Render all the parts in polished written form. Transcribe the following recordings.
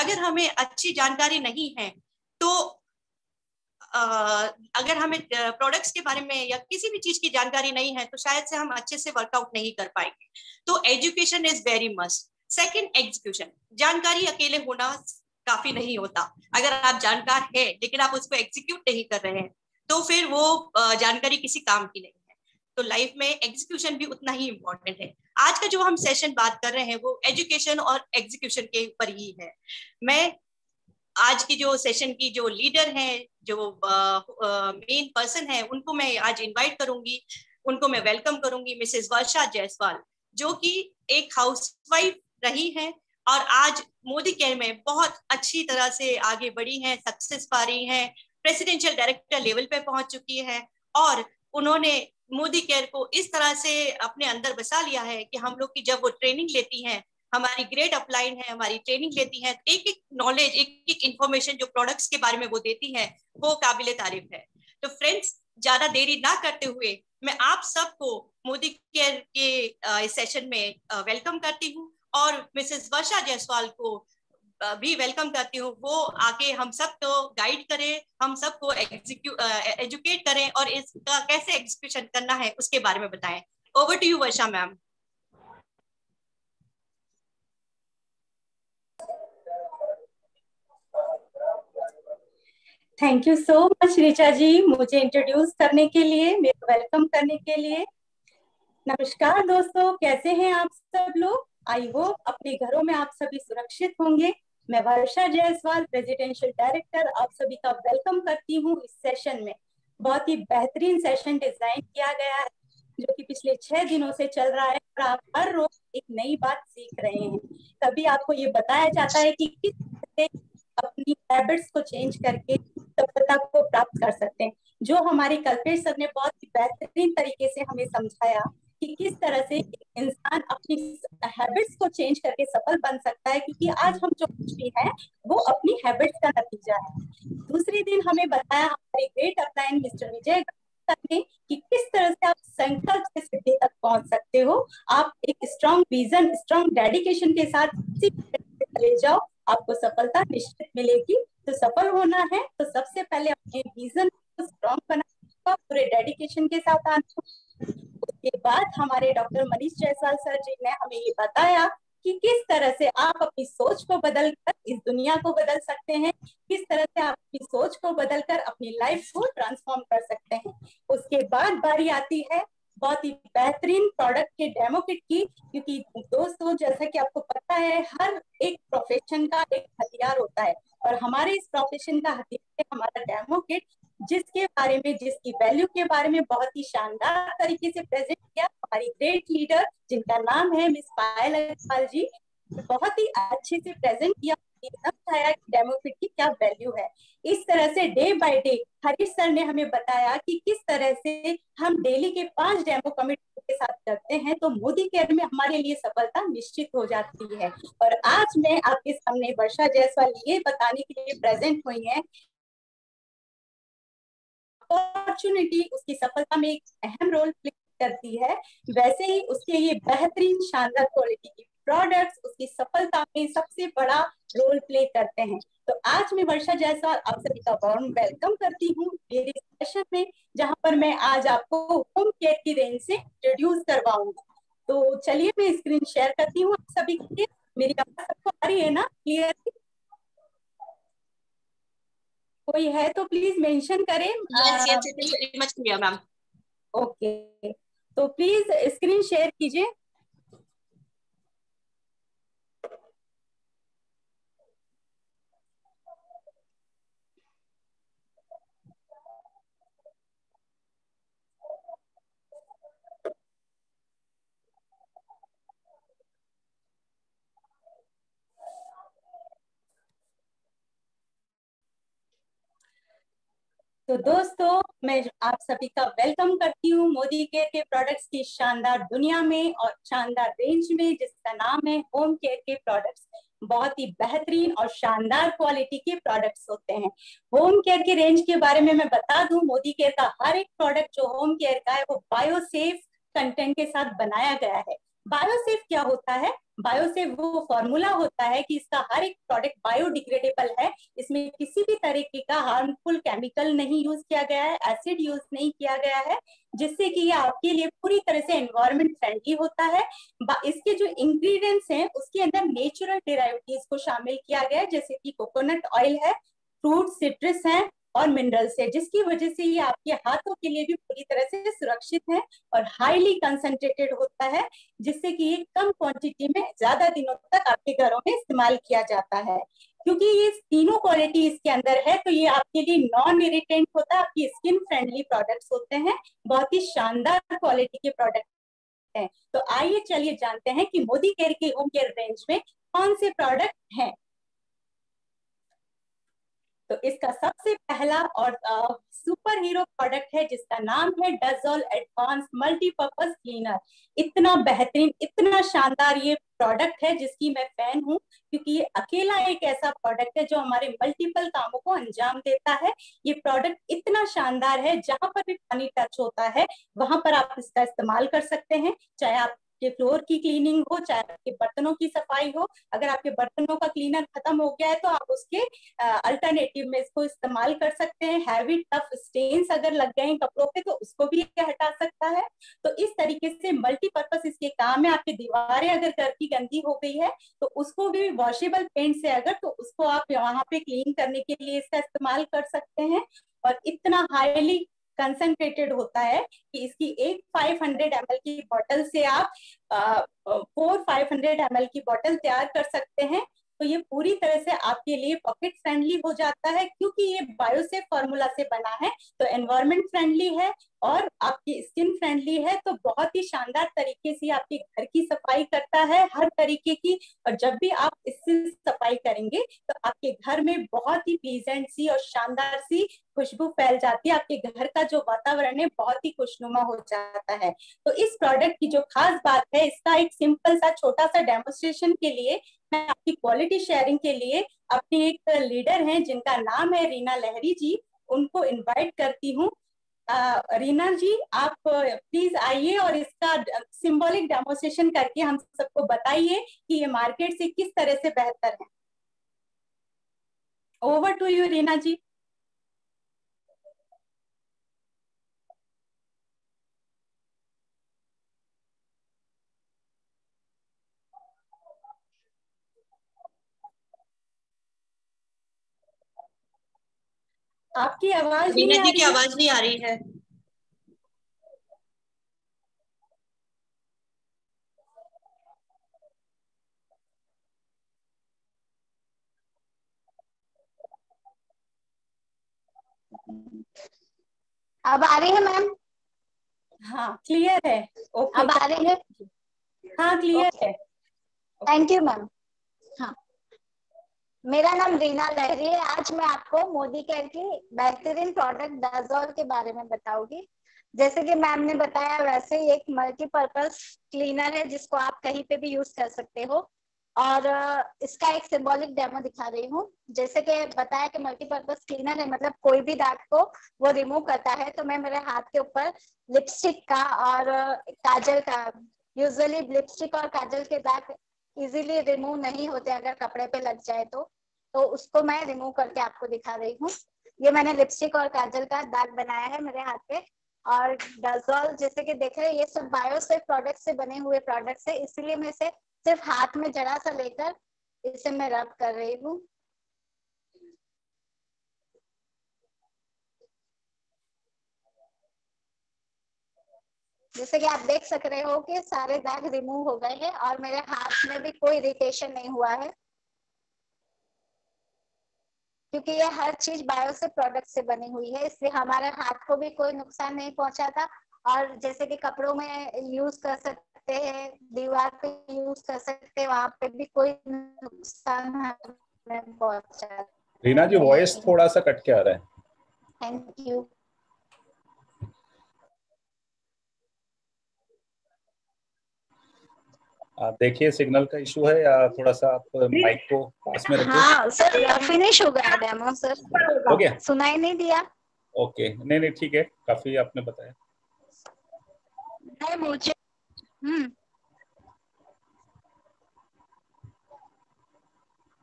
अगर हमें अच्छी जानकारी नहीं है तो अगर हमें प्रोडक्ट्स के बारे में या किसी भी चीज की जानकारी नहीं है तो शायद से हम अच्छे से वर्कआउट नहीं कर पाएंगे। तो education is very must. Second, execution. जानकारी अकेले होना काफी नहीं होता। अगर आप जानकार है लेकिन आप उसको एग्जीक्यूट नहीं कर रहे हैं तो फिर वो जानकारी किसी काम की नहीं है। तो लाइफ में एग्जीक्यूशन भी उतना ही इम्पोर्टेंट है। आज का जो हम सेशन बात कर रहे हैं वो एजुकेशन और एग्जीक्यूशन के ऊपर ही है। मैं आज की जो सेशन की जो लीडर हैं, जो मेन पर्सन है, उनको मैं आज इनवाइट करूंगी, उनको मैं वेलकम करूंगी। मिसेस वर्षा जायसवाल, जो कि एक हाउसवाइफ रही हैं और आज मोदी केयर में बहुत अच्छी तरह से आगे बढ़ी हैं, सक्सेस पा रही हैं, प्रेसिडेंशियल डायरेक्टर लेवल पे पहुंच चुकी है और उन्होंने मोदी केयर को इस तरह से अपने अंदर बसा लिया है कि हम लोग की जब वो ट्रेनिंग लेती हैं, हमारी ग्रेड अपलाइन है, हमारी ट्रेनिंग लेती है, एक एक नॉलेज, एक एक इंफॉर्मेशन जो प्रोडक्ट्स के बारे में वो देती है वो काबिले तारीफ है। तो फ्रेंड्स, ज्यादा देरी ना करते हुए मैं आप सबको मोदी केयर के इस सेशन में वेलकम करती हूँ और मिसेस वर्षा जायसवाल को भी वेलकम करती हूँ। वो आके हम सबको गाइड करें, हम सबको एजुकेट करें और इसका कैसे एग्जीक्यूशन करना है उसके बारे में बताएं। Over to you Varsha ma'am. Thank you so much Richa ji, मुझे इंट्रोड्यूस करने के लिए, मेरे वेलकम करने के लिए। नमस्कार दोस्तों, कैसे हैं आप सब लोग? आई होप अपने घरों में आप सभी सुरक्षित होंगे। मैं वर्षा जायसवाल, प्रेसिडेंशियल डायरेक्टर, आप सभी का वेलकम करती हूँ इस सेशन में। बहुत ही बेहतरीन सेशन डिजाइन किया गया है जो कि पिछले 6 दिनों से चल रहा है और आप हर रोज एक नई बात सीख रहे हैं। कभी आपको ये बताया जाता है कि किस तरह से अपनी हैबिट्स को चेंज करके सफलता को प्राप्त कर सकते हैं। जो हमारे कल्पेश सर ने बहुत ही बेहतरीन तरीके से हमें समझाया कि किस तरह से इंसान अपनी हैबिट्स को चेंज करके सफल बन सकता है, क्योंकि आज हम जो कुछ भी है वो अपनी हैबिट्स का नतीजा है। दूसरे दिन हमें बताया हमारे ग्रेट अपलाइन मिस्टर विजय ने कि किस तरह से आप संकल्प से सिद्धि तक पहुंच सकते हो। आप एक स्ट्रॉन्ग विजन, स्ट्रॉन्ग डेडिकेशन के साथ चले जाओ, आपको सफलता निश्चित मिलेगी। तो सफल होना है तो सबसे पहले अपने विजन को स्ट्रॉन्ग बनाना, पूरे डेडिकेशन के साथ आना। उसके बाद हमारे डॉक्टर मनीष जायसवाल सर जी ने हमें ये बताया कि किस तरह से आप अपनी सोच को बदलकर इस दुनिया को बदल सकते हैं, किस तरह से आप अपनी सोच को बदलकर अपनी लाइफ को ट्रांसफॉर्म कर सकते हैं। उसके बाद बारी आती है बहुत ही बेहतरीन प्रोडक्ट के डेमो किट की, क्योंकि दोस्तों जैसा कि आपको पता है हर एक प्रोफेशन का एक हथियार होता है और हमारे इस प्रोफेशन का हथियार है हमारा डेमो किट, जिसके बारे में, जिसकी वैल्यू के बारे में बहुत ही शानदार तरीके से प्रेजेंट किया हमारी ग्रेट लीडर जिनका नाम है मिस पायल अग्रवाल जी। बहुत ही अच्छे से प्रेजेंट किया, समझाया कि डेमो किट की क्या वैल्यू है। इस तरह से day by day Harish sir ने हमें बताया कि किस तरह से हम डेली के 5 डेमो कमिट के साथ करते हैं तो मोदी केयर में हमारे लिए सफलता निश्चित हो जाती है। और आज मैं आपके सामने वर्षा जायसवाल ये बताने के लिए प्रेजेंट हुई है, अपॉर्चुनिटी उसकी सफलता में एक अहम रोल प्ले करती है, वैसे ही उसके ये बेहतरीन शानदार क्वालिटी की प्रोडक्ट्स उसकी सफलता में सबसे बड़ा रोल प्ले करते हैं। तो आज मैं वर्षा जायसवाल आप सभी का वार्म वेलकम करती हूँ मेरे सेशन में, जहां पर मैं आज आपको होम केयर की रेंज से इंट्रोड्यूस करवाऊंगी। तो चलिए मैं स्क्रीन शेयर करती हूँ आप सभी के लिए। मेरी आवाज सबको आ रही है ना क्लियर? कोई है तो प्लीज मेंशन करें। Yes yes, it is very much clear ma'am. Okay, तो प्लीज स्क्रीन शेयर कीजिए। तो दोस्तों मैं आप सभी का वेलकम करती हूँ मोदी केयर के प्रोडक्ट्स की शानदार दुनिया में और शानदार रेंज में, जिसका नाम है होम केयर के प्रोडक्ट्स। बहुत ही बेहतरीन और शानदार क्वालिटी के प्रोडक्ट्स होते हैं। होम केयर की रेंज के बारे में मैं बता दूं, मोदी केयर का हर एक प्रोडक्ट जो होम केयर का है वो बायोसेफ कंटेंट के साथ बनाया गया है। बायोसेफ क्या होता है? बायोसेफ वो फॉर्मूला होता है कि इसका हर एक प्रोडक्ट बायोडिग्रेडेबल है, इसमें किसी भी तरीके का हार्मफुल केमिकल नहीं यूज किया गया है, एसिड यूज नहीं किया गया है, जिससे कि ये आपके लिए पूरी तरह से एनवायरमेंट फ्रेंडली होता है। इसके जो इंग्रेडिएंट्स हैं उसके अंदर नेचुरल डेरिवेटिव्स को शामिल किया गया है, जैसे कि कोकोनट ऑयल है, फ्रूट सिट्रस है और मिनरल्स है, जिसकी वजह से ये आपके हाथों के लिए भी पूरी तरह से सुरक्षित है और हाईली कंसंट्रेटेड होता है, जिससे कि ये कम क्वांटिटी में ज्यादा दिनों तक आपके घरों में इस्तेमाल किया जाता है। क्योंकि ये तीनों क्वालिटी इसके अंदर है तो ये आपके लिए नॉन इरिटेंट होता है, आपकी स्किन फ्रेंडली प्रोडक्ट्स होते हैं, बहुत ही शानदार क्वालिटी के प्रोडक्ट हैं। तो आइए चलिए जानते हैं कि मोदी केयर के होम केयर रेंज में कौन से प्रोडक्ट हैं। तो इसका सबसे पहला और सुपर हीरो प्रोडक्ट है जिसका नाम है डजोल एडवांस मल्टीपर्पज क्लीनर। इतना बेहतरीन, इतना शानदार ये प्रोडक्ट है जिसकी मैं फैन हूँ, क्योंकि ये अकेला एक ऐसा प्रोडक्ट है जो हमारे मल्टीपल कामों को अंजाम देता है। ये प्रोडक्ट इतना शानदार है, जहां पर भी पानी टच होता है वहां पर आप इसका इस्तेमाल कर सकते हैं, चाहे आप के फ्लोर की क्लीनिंग हो, चाहे आपके बर्तनों की सफाई हो। अगर आपके बर्तनों का क्लीनर खत्म हो गया है तो आप उसके अल्टरनेटिव में इसको इस्तेमाल कर सकते हैं। हैवी टफ स्टेन्स अगर लग गए हैं कपड़ों पे तो उसको भी हटा सकता है। तो इस तरीके से मल्टीपर्पज इसके काम है। आपकी दीवारें अगर घर की गंदी हो गई है तो उसको भी वॉशेबल पेंट से अगर, तो उसको आप वहां पे क्लीन करने के लिए इसका इस्तेमाल कर सकते हैं। और इतना हाईली कंसंट्रेटेड होता है कि इसकी एक 500 ml की बोतल से आप 500 ml की बोतल तैयार कर सकते हैं। तो ये पूरी तरह से आपके लिए पॉकेट फ्रेंडली हो जाता है, क्योंकि ये बायोसेफ फॉर्मूला से बना है, तो एनवायरमेंट फ्रेंडली है और आपकी स्किन फ्रेंडली है। तो बहुत ही शानदार तरीके से आपके घर की सफाई करता है, हर तरीके की। और जब भी आप इससे सफाई करेंगे तो आपके घर में बहुत ही प्लीजेंट सी और शानदार सी खुशबू फैल जाती है। आपके घर का जो वातावरण है बहुत ही खुशनुमा हो जाता है। तो इस प्रोडक्ट की जो खास बात है, इसका एक सिंपल सा छोटा सा डेमोन्स्ट्रेशन के लिए मैं आपकी क्वालिटी शेयरिंग के लिए अपनी एक लीडर हैं जिनका नाम है रीना लहरी जी, उनको इनवाइट करती हूँ। रीना जी, आप प्लीज आइए और इसका सिंबॉलिक डेमोन्स्ट्रेशन करके हम सबको बताइए कि ये मार्केट से किस तरह से बेहतर है। ओवर टू यू रीना जी। आपकी आवाज नहीं रीना आ जी रही की है। आवाज नहीं आ रही है। अब आ रही है मैम? हाँ क्लियर है। ओके, अब आ रही है? हाँ क्लियर है। Thank you ma'am. हाँ, मेरा नाम रीना लहरी है। आज मैं आपको मोदी केयर की बेहतरीन प्रोडक्ट डजोल के बारे में बताऊंगी। जैसे कि मैम ने बताया, वैसे ही एक मल्टीपर्पज क्लीनर है जिसको आप कहीं पे भी यूज कर सकते हो। और इसका एक सिंबॉलिक डेमो दिखा रही हूँ। जैसे कि बताया कि मल्टीपर्पज क्लीनर है, मतलब कोई भी दाग को वो रिमूव करता है। तो मैं मेरे हाथ के ऊपर लिपस्टिक का और काजल का, यूजुअली लिपस्टिक और काजल के दाग इजीली रिमूव नहीं होते अगर कपड़े पे लग जाए तो उसको मैं रिमूव करके आपको दिखा रही हूँ। ये मैंने लिपस्टिक और काजल का दाग बनाया है मेरे हाथ पे। और डजोल, जैसे कि देख रहे हैं, ये सब बायोसेफ प्रोडक्ट से बने हुए प्रोडक्ट्स है, इसलिए मैं इसे सिर्फ हाथ में जरा सा लेकर इसे मैं रब कर रही हूँ। जैसे कि आप देख सक रहे हो कि सारे दाग रिमूव हो गए हैं और मेरे हाथ में भी कोई इरिटेशन नहीं हुआ है, क्योंकि ये हर चीज बायोसेफ प्रोडक्ट से बनी हुई है, इसलिए हमारे हाथ को भी कोई नुकसान नहीं पहुंचाता। और जैसे कि कपड़ों में यूज कर सकते हैं, दीवार पे यूज कर सकते हैं, वहां पे भी कोई नुकसान हमें पहुंचाता। रीना जी, वॉइस थोड़ा सा कट के आ रहा है। Thank you. आप देखिए सिग्नल का इशू है या थोड़ा सा आप माइक को पास में रखिए। हाँ सर, फिनिश हो गया डेमो सर। हो गया? सुनाई नहीं दिया? ओके, नहीं नहीं ठीक है, काफी आपने बताया। नहीं मुझे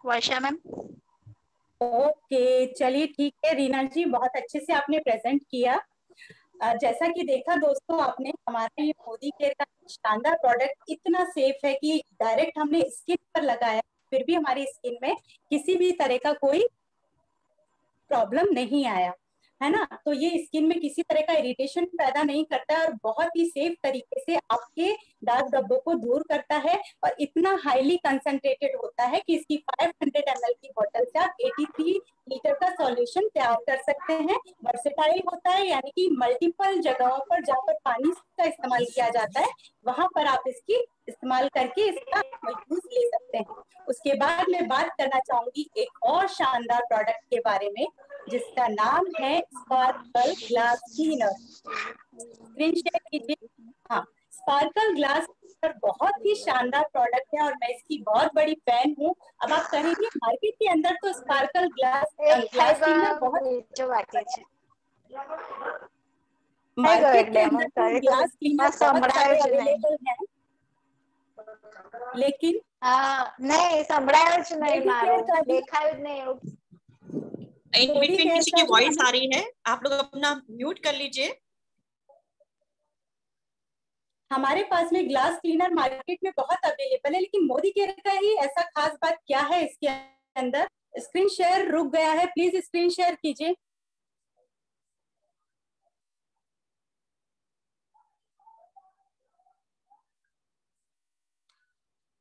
वर्षा मैम। ओके, चलिए ठीक है रीना जी, बहुत अच्छे से आपने प्रेजेंट किया। जैसा कि देखा दोस्तों आपने, हमारा ये मोदी केयर का शानदार प्रोडक्ट इतना सेफ है कि डायरेक्ट हमने स्किन पर लगाया, फिर भी हमारी स्किन में किसी भी तरह का कोई प्रॉब्लम नहीं आया, है ना। तो ये स्किन में किसी तरह का इरिटेशन पैदा नहीं करता है और बहुत ही सेफ तरीके से आपके दाग धब्बों को दूर करता है। और इतना हाईली कंसंट्रेटेड होता है कि इसकी 500 ml की बोतल से आप 83 लीटर का सॉल्यूशन तैयार कर सकते हैं। वर्सेटाइल होता है, यानी कि मल्टीपल जगहों पर जहाँ पर पानी का इस्तेमाल किया जाता है वहां पर आप इसकी इस्तेमाल करके इसका यूज ले सकते हैं। उसके बाद मैं बात करना चाहूंगी एक और शानदार प्रोडक्ट के बारे में, जिसका नाम है sparkle glass cleaner. Screen share कीजिए। हाँ, स्पार्कल ग्लास पर बहुत ही शानदार प्रोडक्ट है और मैं इसकी बहुत बड़ी फैन हूँ। अब आप कहेंगे मार्केट के अंदर तो स्पार्कल ग्लास क्लीनर बहुत मार्केट के अंदर तो ग्लास क्लीनर बहुत सारे अवेलेबल हैं, लेकिन नहीं संभळायो ज नहीं मारो, देखा ज नहीं। इन बिटवीन किसी की वॉइस आ रही है, आप लोग अपना म्यूट कर लीजिए। हमारे पास में ग्लास क्लीनर मार्केट में बहुत अवेलेबल है, लेकिन मोदी केयर का ही ऐसा खास बात क्या है इसके अंदर। स्क्रीन शेयर रुक गया है, प्लीज स्क्रीन शेयर कीजिए।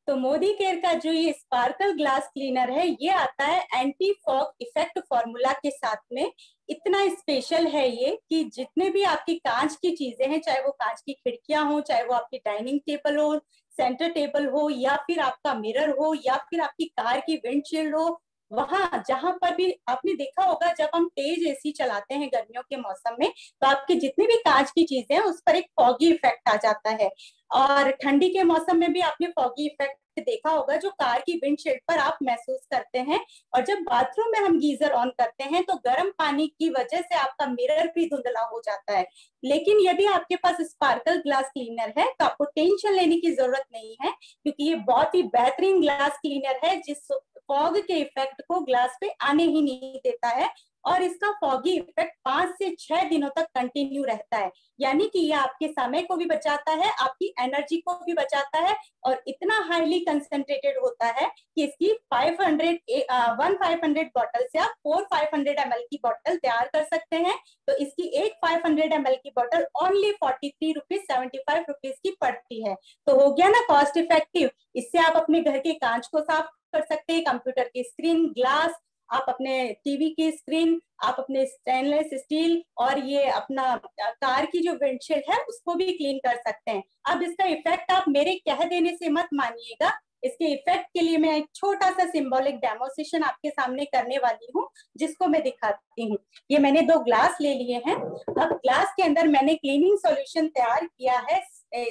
तो मोदी केयर का जो ये स्पार्कल ग्लास क्लीनर है, ये आता है एंटी फॉग इफेक्ट फॉर्मूला के साथ में। इतना स्पेशल है ये कि जितने भी आपकी कांच की चीजें हैं, चाहे वो कांच की खिड़कियां हो, चाहे वो आपकी डाइनिंग टेबल हो, सेंटर टेबल हो, या फिर आपका मिरर हो, या फिर आपकी कार की विंडशील्ड हो, वहां जहां पर भी आपने देखा होगा जब हम तेज एसी चलाते हैं गर्मियों के मौसम में, तो आपकी जितनी भी कांच की चीजें हैं उस पर एक फॉगी इफेक्ट आ जाता है। और ठंडी के मौसम में भी आपने फॉगी इफेक्ट देखा होगा जो कार की विंडशील्ड पर आप महसूस करते हैं। और जब बाथरूम में हम गीजर ऑन करते हैं तो गर्म पानी की वजह से आपका मिरर भी धुंधला हो जाता है। लेकिन यदि आपके पास स्पार्कल ग्लास क्लीनर है तो आपको टेंशन लेने की जरूरत नहीं है, क्योंकि ये बहुत ही बेहतरीन ग्लास क्लीनर है जिस फॉग के इफेक्ट को ग्लास पे आने ही नहीं देता है। और इसका फॉगी इफेक्ट 5 से 6 दिनों तक कंटिन्यू रहता है, यानी कि ये आपके समय को भी बचाता है, आपकी एनर्जी को भी बचाता है। और इतना हाईली कंसंट्रेटेड होता है कि इसकी 500 बॉटल से आप 500 ml की बॉटल तैयार कर सकते हैं। तो इसकी एक 500 ml की बॉटल ओनली 43 रुपीज की पड़ती है। तो हो गया ना कॉस्ट इफेक्टिव। इससे आप अपने घर के कांच को साफ कर सकते हैं, कंप्यूटर की स्क्रीन, ग्लास, आप अपने टीवी की स्क्रीन, आप अपने स्टेनलेस स्टील और ये अपना कार की जो विंडशील्ड है उसको भी क्लीन कर सकते हैं। अब इसका इफेक्ट आप मेरे कह देने से मत मानिएगा। इसके इफेक्ट के लिए मैं एक छोटा सा सिंबॉलिक डेमोन्स्ट्रेशन आपके सामने करने वाली हूँ, जिसको मैं दिखाती हूँ। ये मैंने 2 ग्लास ले लिए हैं। अब ग्लास के अंदर मैंने क्लीनिंग सॉल्यूशन तैयार किया है।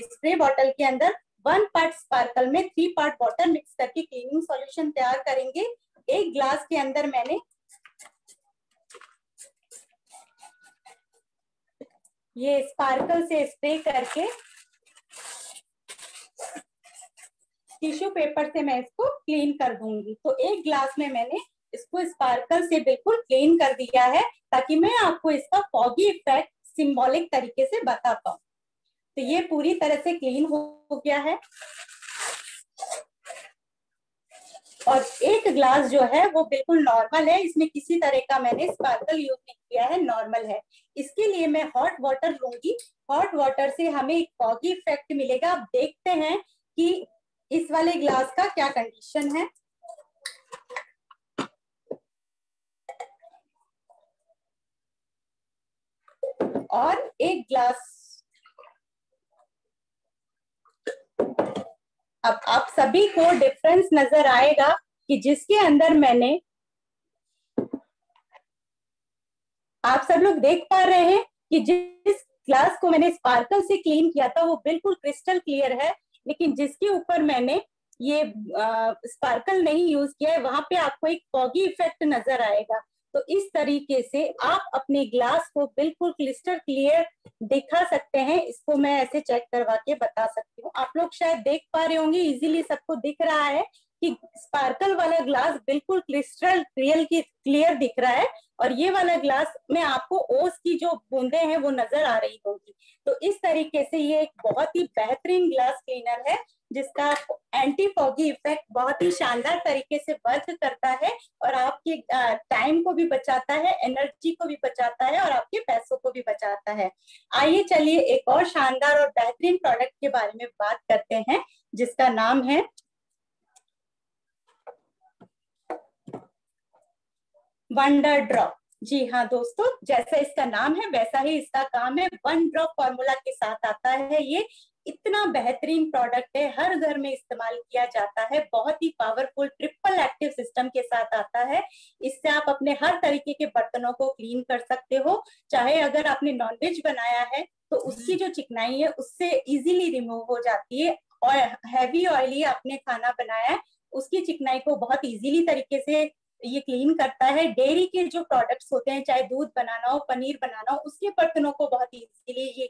स्प्रे बॉटल के अंदर 1 पार्ट स्पार्कल में 3 पार्ट वाटर मिक्स करके क्लीनिंग सॉल्यूशन तैयार करेंगे। एक ग्लास के अंदर मैंने ये स्पार्कल से स्प्रे करके टिश्यू पेपर से मैं इसको क्लीन कर दूंगी। तो एक ग्लास में मैंने इसको स्पार्कल से बिल्कुल क्लीन कर दिया है, ताकि मैं आपको इसका फॉगी इफेक्ट सिंबॉलिक तरीके से बता पाऊं। तो ये पूरी तरह से क्लीन हो गया है। और एक ग्लास जो है वो बिल्कुल नॉर्मल है, इसमें किसी तरह का मैंने स्पार्कल यूज नहीं किया है, नॉर्मल है। इसके लिए मैं हॉट वाटर लूंगी। हॉट वाटर से हमें एक फॉगी इफेक्ट मिलेगा। अब देखते हैं कि इस वाले ग्लास का क्या कंडीशन है। और एक ग्लास, अब आप सभी को डिफरेंस नजर आएगा कि जिसके अंदर मैंने, आप सब लोग देख पा रहे हैं कि जिस ग्लास को मैंने स्पार्कल से क्लीन किया था वो बिल्कुल क्रिस्टल क्लियर है, लेकिन जिसके ऊपर मैंने ये स्पार्कल नहीं यूज किया है वहां पे आपको एक फॉगी इफेक्ट नजर आएगा। तो इस तरीके से आप अपने ग्लास को बिल्कुल क्रिस्टल क्लियर दिखा सकते हैं। इसको मैं ऐसे चेक करवा के बता सकती हूँ। आप लोग शायद देख पा रहे होंगे, इजीली सबको दिख रहा है कि स्पार्कल वाला ग्लास बिल्कुल क्रिस्टल क्लियर दिख रहा है और ये वाला ग्लास में आपको ओस की जो बूंदे हैं वो नजर आ रही होगी। तो इस तरीके से ये एक बहुत ही बेहतरीन ग्लास क्लीनर है जिसका एंटी फॉगी इफेक्ट बहुत ही शानदार तरीके से वर्क करता है और आपके टाइम को भी बचाता है, एनर्जी को भी बचाता है और आपके पैसों को भी बचाता है। आइए चलिए एक और शानदार और बेहतरीन प्रोडक्ट के बारे में बात करते हैं जिसका नाम है वंडर ड्रॉप। जी हाँ दोस्तों, जैसा इसका नाम है वैसा ही इसका काम है। वन ड्रॉप फॉर्मूला के साथ आता है। ये इतना बेहतरीन प्रोडक्ट है, हर घर में इस्तेमाल किया जाता है। बहुत ही पावरफुल ट्रिपल एक्टिव सिस्टम के साथ आता है। इससे आप अपने हर तरीके के बर्तनों को क्लीन कर सकते हो। चाहे अगर आपने नॉनवेज बनाया है तो उसकी जो चिकनाई है उससे इजीली रिमूव हो जाती है, और हैवी ऑयली आपने खाना बनाया है उसकी चिकनाई को बहुत इजीली तरीके से ये क्लीन करता है। डेयरी के जो प्रोडक्ट्स होते हैं, चाहे दूध बनाना हो, पनीर बनाना हो, उसके बर्तनों को बहुत इजीली ये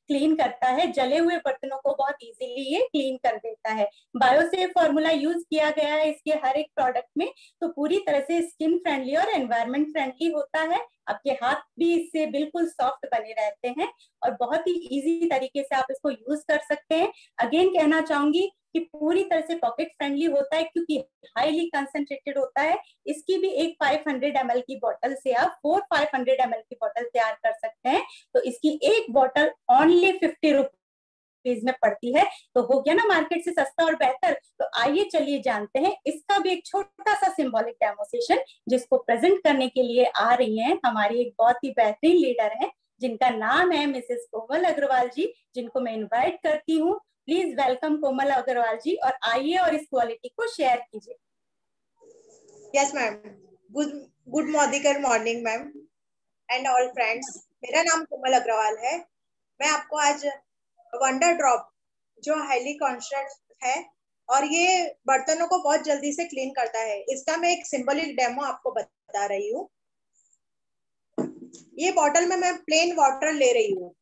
क्लीन करता है। जले हुए बर्तनों को बहुत इजीली ये क्लीन कर देता है। बायोसेफ फॉर्मूला यूज किया गया है इसके हर एक प्रोडक्ट में, तो पूरी तरह से स्किन फ्रेंडली और एनवायरमेंट फ्रेंडली होता है। आपके हाथ भी इससे बिल्कुल सॉफ्ट बने रहते हैं और बहुत ही इजी तरीके से आप इसको यूज कर सकते हैं। अगेन कहना चाहूंगी कि पूरी तरह से पॉकेट फ्रेंडली होता है क्योंकि हाईली कंसंट्रेटेड होता है। इसकी भी एक 500 ml की बोतल से आप 500 ml की बोतल तैयार कर सकते हैं। तो इसकी एक बोतल ओनली 50 रुपीज में पड़ती है। तो हो गया ना मार्केट से सस्ता और बेहतर। तो आइए चलिए जानते हैं इसका भी एक छोटा सा सिंबॉलिक डेमोस्ट्रेशन, जिसको प्रेजेंट करने के लिए आ रही हैं हमारी एक बहुत ही बेहतरीन लीडर है जिनका नाम है मिसेस कोमल अग्रवाल जी, जिनको मैं इन्वाइट करती हूँ। प्लीज वेलकम कोमल अग्रवाल जी, और आइए और इस क्वालिटी को शेयर कीजिए। Yes ma'am, good morning ma'am and all friends. मेरा नाम कोमल अग्रवाल है। मैं आपको आज वंडर ड्रॉप जो हाईली कॉन्सेंट्रेटेड है और ये बर्तनों को बहुत जल्दी से क्लीन करता है, इसका मैं एक सिंबॉलिक डेमो आपको बता रही हूँ। ये बॉटल में मैं प्लेन वाटर ले रही हूँ।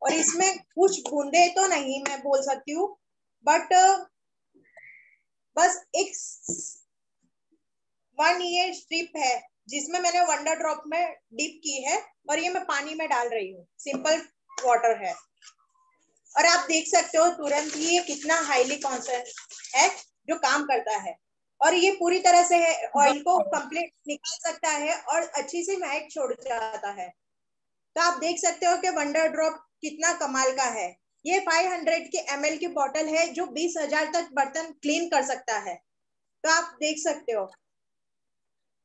और इसमें कुछ बूंदे तो नहीं मैं बोल सकती हूँ, बट बस एक 1 year स्ट्रिप है जिसमें मैंने वंडर ड्रॉप में डिप की है और ये मैं पानी में डाल रही हूँ। सिंपल वाटर है और आप देख सकते हो तुरंत ही ये कितना हाईली कॉन्सेंट्रेटेड है जो काम करता है। और ये पूरी तरह से ऑयल को कंप्लीट निकाल सकता है और अच्छी सी महक छोड़ जाता है। तो आप देख सकते हो कि वंडर ड्रॉप कितना कमाल का है। ये 500 ml की बोतल है जो 20,000 तक बर्तन क्लीन कर सकता है। तो आप देख सकते हो।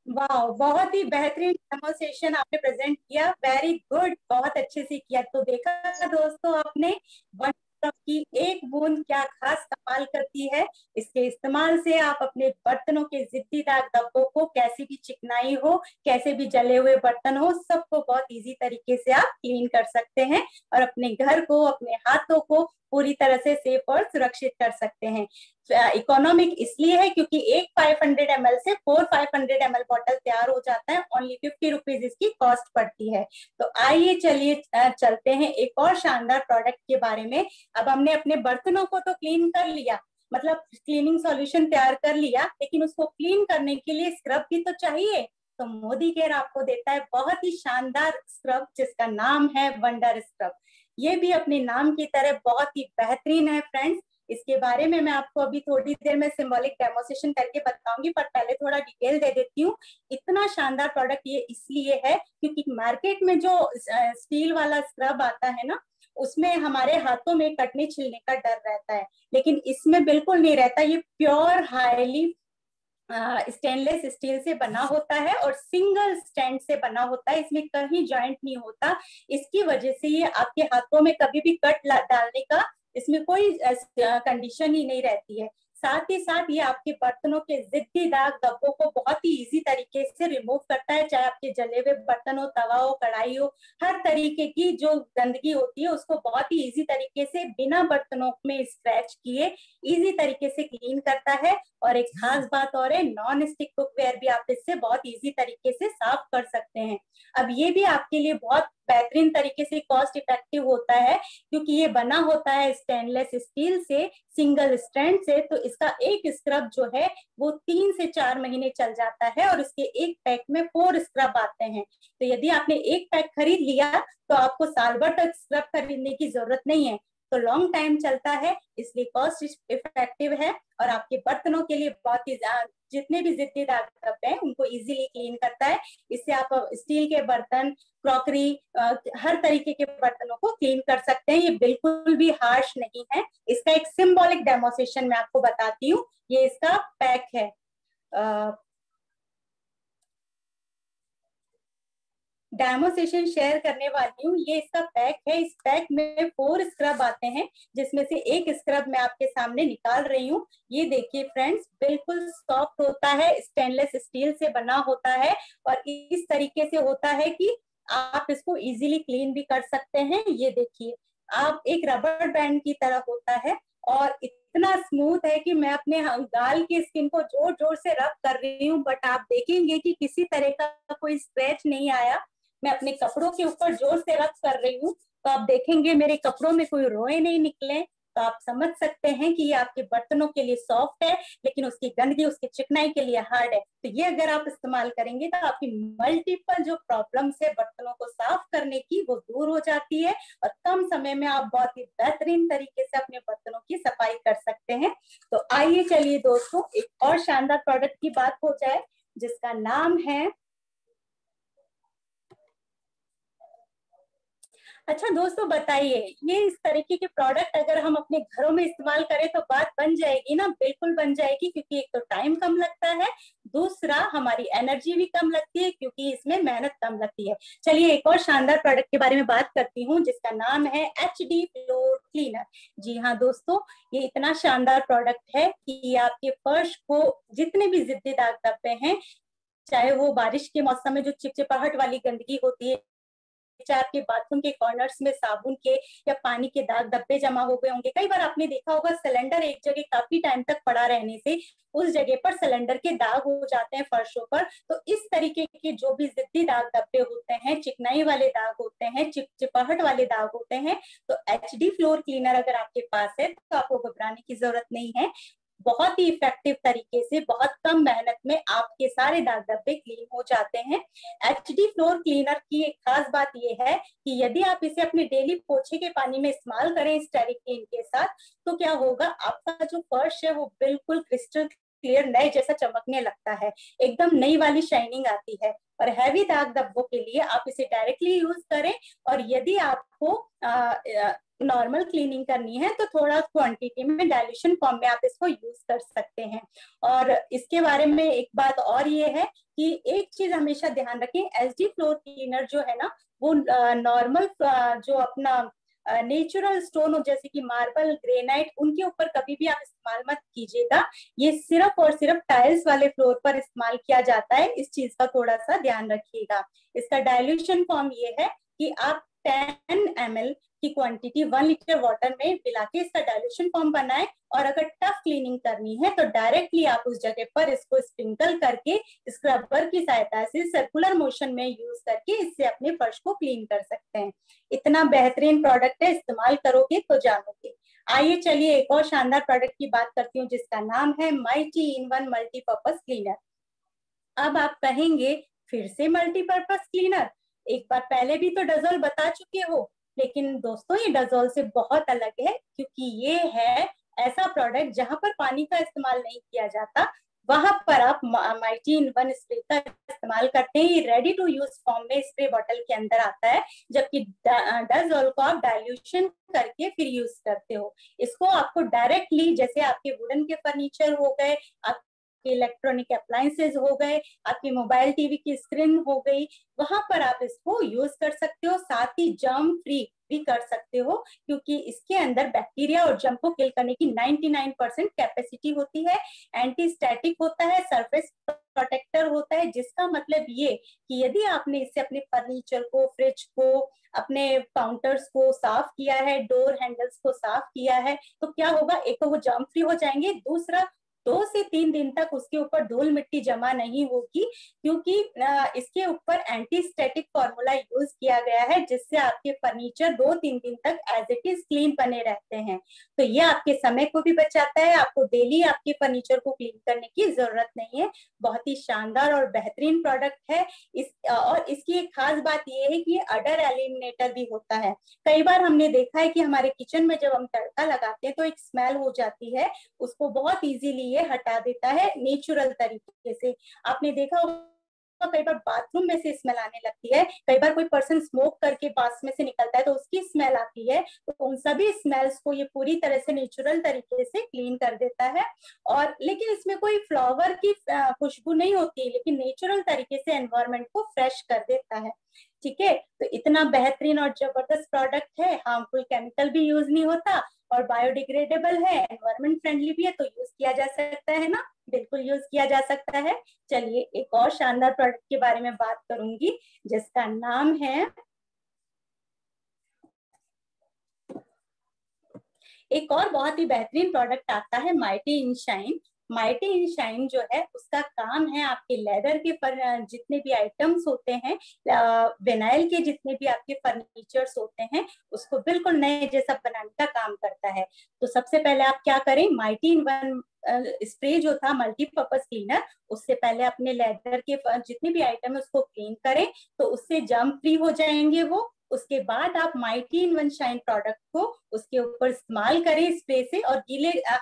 वाह, बहुत ही बेहतरीन डेमोस्ट्रेशन आपने प्रेजेंट किया। वेरी गुड, बहुत अच्छे से किया। तो देखा दोस्तों आपने वंडर की एक बूंद क्या खास कमाल करती है। इसके इस्तेमाल से आप अपने बर्तनों के जिद्दी दाग धब्बों को, कैसी भी चिकनाई हो, कैसे भी जले हुए बर्तन हो, सबको बहुत इजी तरीके से आप क्लीन कर सकते हैं और अपने घर को, अपने हाथों को पूरी तरह से सेफ और सुरक्षित कर सकते हैं। इकोनॉमिक इसलिए है क्योंकि एक 500 ml से 500 ml बॉटल तैयार हो जाता है। ओनली 50 रुपीज इसकी कॉस्ट पड़ती है। तो आइए चलिए चलते हैं एक और शानदार प्रोडक्ट के बारे में। अब हमने अपने बर्तनों को तो क्लीन कर लिया, मतलब क्लीनिंग सॉल्यूशन तैयार कर लिया, लेकिन उसको क्लीन करने के लिए स्क्रब भी तो चाहिए। तो मोदी केयर आपको देता है बहुत ही शानदार स्क्रब जिसका नाम है वंडर स्क्रब। ये भी अपने नाम की तरह बहुत ही बेहतरीन है फ्रेंड्स। इसके बारे में मैं आपको अभी थोड़ी देर में सिंबॉलिक डेमोस्ट्रेशन करके बताऊंगी, पर पहले थोड़ा डिटेल दे देती हूँ। इतना शानदार प्रोडक्ट ये इसलिए है क्योंकि मार्केट में जो स्टील वाला स्क्रब आता है ना, उसमें हमारे हाथों में कटने छिलने का डर रहता है, लेकिन इसमें बिल्कुल नहीं रहता। ये प्योर हाईली स्टेनलेस स्टील से बना होता है और सिंगल स्टैंड से बना होता है। इसमें कहीं जॉइंट नहीं होता। इसकी वजह से ये आपके हाथों में कभी भी कट डालने का इसमें कोई कंडीशन ही नहीं रहती है। साथ ही साथ ये आपके बर्तनों के जिद्दी दाग धब्बों को बहुत ही इजी तरीके से रिमूव करता है। चाहे आपके जले हुए बर्तन हो, तवा हो, कढ़ाई हो, हर तरीके की जो गंदगी होती है उसको बहुत ही इजी तरीके से बिना बर्तनों में स्क्रैच किए इजी तरीके से क्लीन करता है। और एक खास बात और है, नॉन स्टिक कुकवेयर भी आप इससे बहुत इजी तरीके से साफ कर सकते हैं। अब ये भी आपके लिए बहुत बेहतरीन तरीके से कॉस्ट इफेक्टिव होता है, क्योंकि ये बना होता है स्टेनलेस स्टील से, सिंगल स्ट्रैंड से। तो इसका एक स्क्रब जो है वो 3 से 4 महीने चल जाता है, और इसके एक पैक में 4 स्क्रब आते हैं। तो यदि आपने एक पैक खरीद लिया तो आपको साल भर तक स्क्रब खरीदने की जरूरत नहीं है। तो लॉन्ग टाइम चलता है, इसलिए कॉस्ट इफेक्टिव है, और आपके बर्तनों के लिए बहुत ही, जितने भी जिद्दी दाग धब्बे हैं उनको इजीली क्लीन करता है। इससे आप स्टील के बर्तन, क्रॉकरी, हर तरीके के बर्तनों को क्लीन कर सकते हैं। ये बिल्कुल भी हार्श नहीं है। इसका एक सिंबॉलिक डेमोन्स्ट्रेशन मैं आपको बताती हूँ। ये इसका पैक है, डेमो सेशन शेयर करने वाली हूँ। ये इसका पैक है। इस पैक में 4 स्क्रब आते हैं, जिसमें से एक स्क्रब मैं आपके सामने निकाल रही हूँ। ये देखिए फ्रेंड्स, बिल्कुल सॉफ्ट होता है, स्टेनलेस स्टील से बना होता है, और इस तरीके से होता है कि आप इसको इजीली क्लीन भी कर सकते हैं। ये देखिए, आप एक रबर बैंड की तरह होता है, और इतना स्मूथ है कि मैं अपने गाल की स्किन को जोर जोर से रब कर रही हूँ, बट आप देखेंगे कि किसी तरह का कोई स्क्रैच नहीं आया। मैं अपने कपड़ों के ऊपर जोर से रब कर रही हूँ, तो आप देखेंगे मेरे कपड़ों में कोई रोए नहीं निकले। तो आप समझ सकते हैं कि ये आपके बर्तनों के लिए सॉफ्ट है, लेकिन उसकी गंदगी, उसकी चिकनाई के लिए हार्ड है। तो ये अगर आप इस्तेमाल करेंगे तो आपकी मल्टीपल जो प्रॉब्लम्स है बर्तनों को साफ करने की, वो दूर हो जाती है, और कम समय में आप बहुत ही बेहतरीन तरीके से अपने बर्तनों की सफाई कर सकते हैं। तो आइए चलिए दोस्तों, एक और शानदार प्रोडक्ट की बात हो जाए, जिसका नाम है, अच्छा दोस्तों बताइए, ये इस तरीके के प्रोडक्ट अगर हम अपने घरों में इस्तेमाल करें तो बात बन जाएगी ना? बिल्कुल बन जाएगी, क्योंकि एक तो टाइम कम लगता है, दूसरा हमारी एनर्जी भी कम लगती है, क्योंकि इसमें मेहनत कम लगती है। चलिए एक और शानदार प्रोडक्ट के बारे में बात करती हूँ, जिसका नाम है HD फ्लोर क्लीनर। जी हाँ दोस्तों, ये इतना शानदार प्रोडक्ट है कि आपके फर्श को जितने भी जिद्दी दाग धब्बे हैं, चाहे वो बारिश के मौसम में जो चिपचिपाहट वाली गंदगी होती है, चाहे आपके बाथरूम के कॉर्नर्स में साबुन के या पानी के दाग धब्बे जमा हो गए होंगे। कई बार आपने देखा होगा सिलेंडर एक जगह काफी टाइम तक पड़ा रहने से उस जगह पर सिलेंडर के दाग हो जाते हैं फर्शों पर। तो इस तरीके के जो भी जिद्दी दाग धब्बे होते हैं, चिकनाई वाले दाग होते हैं, चिपचिपाहट वाले दाग होते हैं, तो HD फ्लोर क्लीनर अगर आपके पास है तो आपको घबराने की जरूरत नहीं है। बहुत ही इफेक्टिव तरीके से, बहुत कम मेहनत में आपके सारे दाग धब्बे क्लीन हो जाते हैं। HD फ्लोर क्लीनर की एक खास बात यह है कि यदि आप इसे अपने डेली पोछे के पानी में इस्तेमाल करें स्टेरिक क्लीन के साथ, तो क्या होगा, आपका जो फर्श है वो बिल्कुल क्रिस्टल क्लियर नए जैसा चमकने लगता है, एकदम नई वाली शाइनिंग आती है। और हैवी दाग धब्बों के लिए आप इसे डायरेक्टली यूज करें, और यदि आपको नॉर्मल क्लीनिंग करनी है तो थोड़ा क्वांटिटी में डाइल्यूशन फॉर्म में आप इसको यूज कर सकते हैं। और इसके बारे में एक बात और ये है कि एक चीज हमेशा ध्यान रखें, HD फ्लोर क्लीनर जो है ना, वो नॉर्मल जो अपना नेचुरल स्टोन हो, जैसे कि मार्बल, ग्रेनाइट, उनके ऊपर कभी भी आप इस्तेमाल मत कीजिएगा। ये सिर्फ और सिर्फ टाइल्स वाले फ्लोर पर इस्तेमाल किया जाता है, इस चीज का थोड़ा सा ध्यान रखिएगा। इसका डाइल्यूशन फॉर्म ये है कि आप 10 ml की क्वांटिटी 1 लीटर वाटर में मिला के इसका डाइल्यूशन फॉर्म बनाए, और अगर टफ क्लीनिंग करनी है तो डायरेक्टली आप उस जगह पर इसको स्प्रिंकल करके स्क्रबर की सहायता से सर्कुलर मोशन में यूज करके इससे अपने फर्श को क्लीन कर सकते हैं। इतना बेहतरीन प्रोडक्ट है, इस्तेमाल करोगे तो जानोगे। आइए चलिए एक और शानदार प्रोडक्ट की बात करती हूँ, जिसका नाम है mighty in one multipurpose cleaner. अब आप कहेंगे फिर से मल्टीपर्पज क्लीनर, एक बार पहले भी तो डजोल बता चुके हो। लेकिन दोस्तों ये डजोल से बहुत अलग है, क्योंकि ये है ऐसा प्रोडक्ट जहां पर पानी का इस्तेमाल नहीं किया जाता, वहां पर आप माइटी इन वन स्प्रे का इस्तेमाल करते हैं। ये रेडी टू यूज फॉर्म में स्प्रे बॉटल के अंदर आता है, जबकि डजोल को आप डाइल्यूशन करके फिर यूज करते हो। इसको आपको डायरेक्टली, जैसे आपके वुडन के फर्नीचर हो गए, इलेक्ट्रॉनिक अप्लायंसेज हो गए, आपकी मोबाइल टीवी की स्क्रीन हो गई, वहां पर आप इसको यूज कर सकते हो। साथ ही जर्म फ्री भी कर सकते हो, क्योंकि इसके अंदर बैक्टीरिया और जर्म को किल करने की 99% कैपेसिटी होती है। एंटी स्टैटिक होता है, सरफेस प्रोटेक्टर होता है, जिसका मतलब ये कि यदि आपने इससे अपने फर्नीचर को, फ्रिज को, अपने काउंटर्स को साफ किया है, डोर हैंडल्स को साफ किया है, तो क्या होगा, एक तो वो जर्म फ्री हो जाएंगे, दूसरा 2 से 3 दिन तक उसके ऊपर धूल मिट्टी जमा नहीं होगी, क्योंकि इसके ऊपर एंटी स्टैटिक फॉर्मूला यूज किया गया है, जिससे आपके फर्नीचर 2-3 दिन तक एज इट इज क्लीन बने रहते हैं। तो ये आपके समय को भी बचाता है, आपको डेली आपके फर्नीचर को क्लीन करने की जरूरत नहीं है। बहुत ही शानदार और बेहतरीन प्रोडक्ट है। और इसकी एक खास बात ये है कि ये अडर एलिमिनेटर भी होता है। कई बार हमने देखा है कि हमारे किचन में जब हम तड़का लगाते हैं तो एक स्मेल हो जाती है, उसको बहुत इजीली ये हटा देता है नेचुरल तरीके से। आपने देखा होगा कई बार बाथरूम में से स्मेल आने लगती है, कई बार कोई पर्सन स्मोक करके बाथ में से निकलता है तो उसकी स्मेल आती है, तो उन सभी स्मेल्स को ये पूरी तरह से नेचुरल तरीके से क्लीन कर देता है। और लेकिन इसमें कोई फ्लावर की खुशबू नहीं होती, लेकिन नेचुरल तरीके से एनवायरनमेंट को फ्रेश कर देता है। ठीक है, तो इतना बेहतरीन और जबरदस्त प्रोडक्ट है, हार्मफुल केमिकल भी यूज नहीं होता और बायोडिग्रेडेबल है, एनवायरमेंट फ्रेंडली भी है, तो यूज किया जा सकता है ना, बिल्कुल यूज किया जा सकता है। चलिए एक और शानदार प्रोडक्ट के बारे में बात करूंगी, जिसका नाम है, एक और बहुत ही बेहतरीन प्रोडक्ट आता है माइटी इन शाइन। माइटी इन शाइन जो है उसका काम है आपके लेदर के जितने भी आइटम्स होते हैं, विनाइल के जितने भी आपके फर्नीचर्स होते हैं, उसको बिल्कुल नए जैसा बनाने का काम करता है। तो सबसे पहले आप क्या करें, माइटी इन वन स्प्रे जो था मल्टीपर्पज क्लीनर, उससे पहले अपने लेदर के जितने भी आइटम है उसको क्लीन करें, तो उससे जर्म फ्री हो जाएंगे वो। उसके बाद आप mighty in one shine product को उसके ऊपर इस्तेमाल करें स्प्रे से, और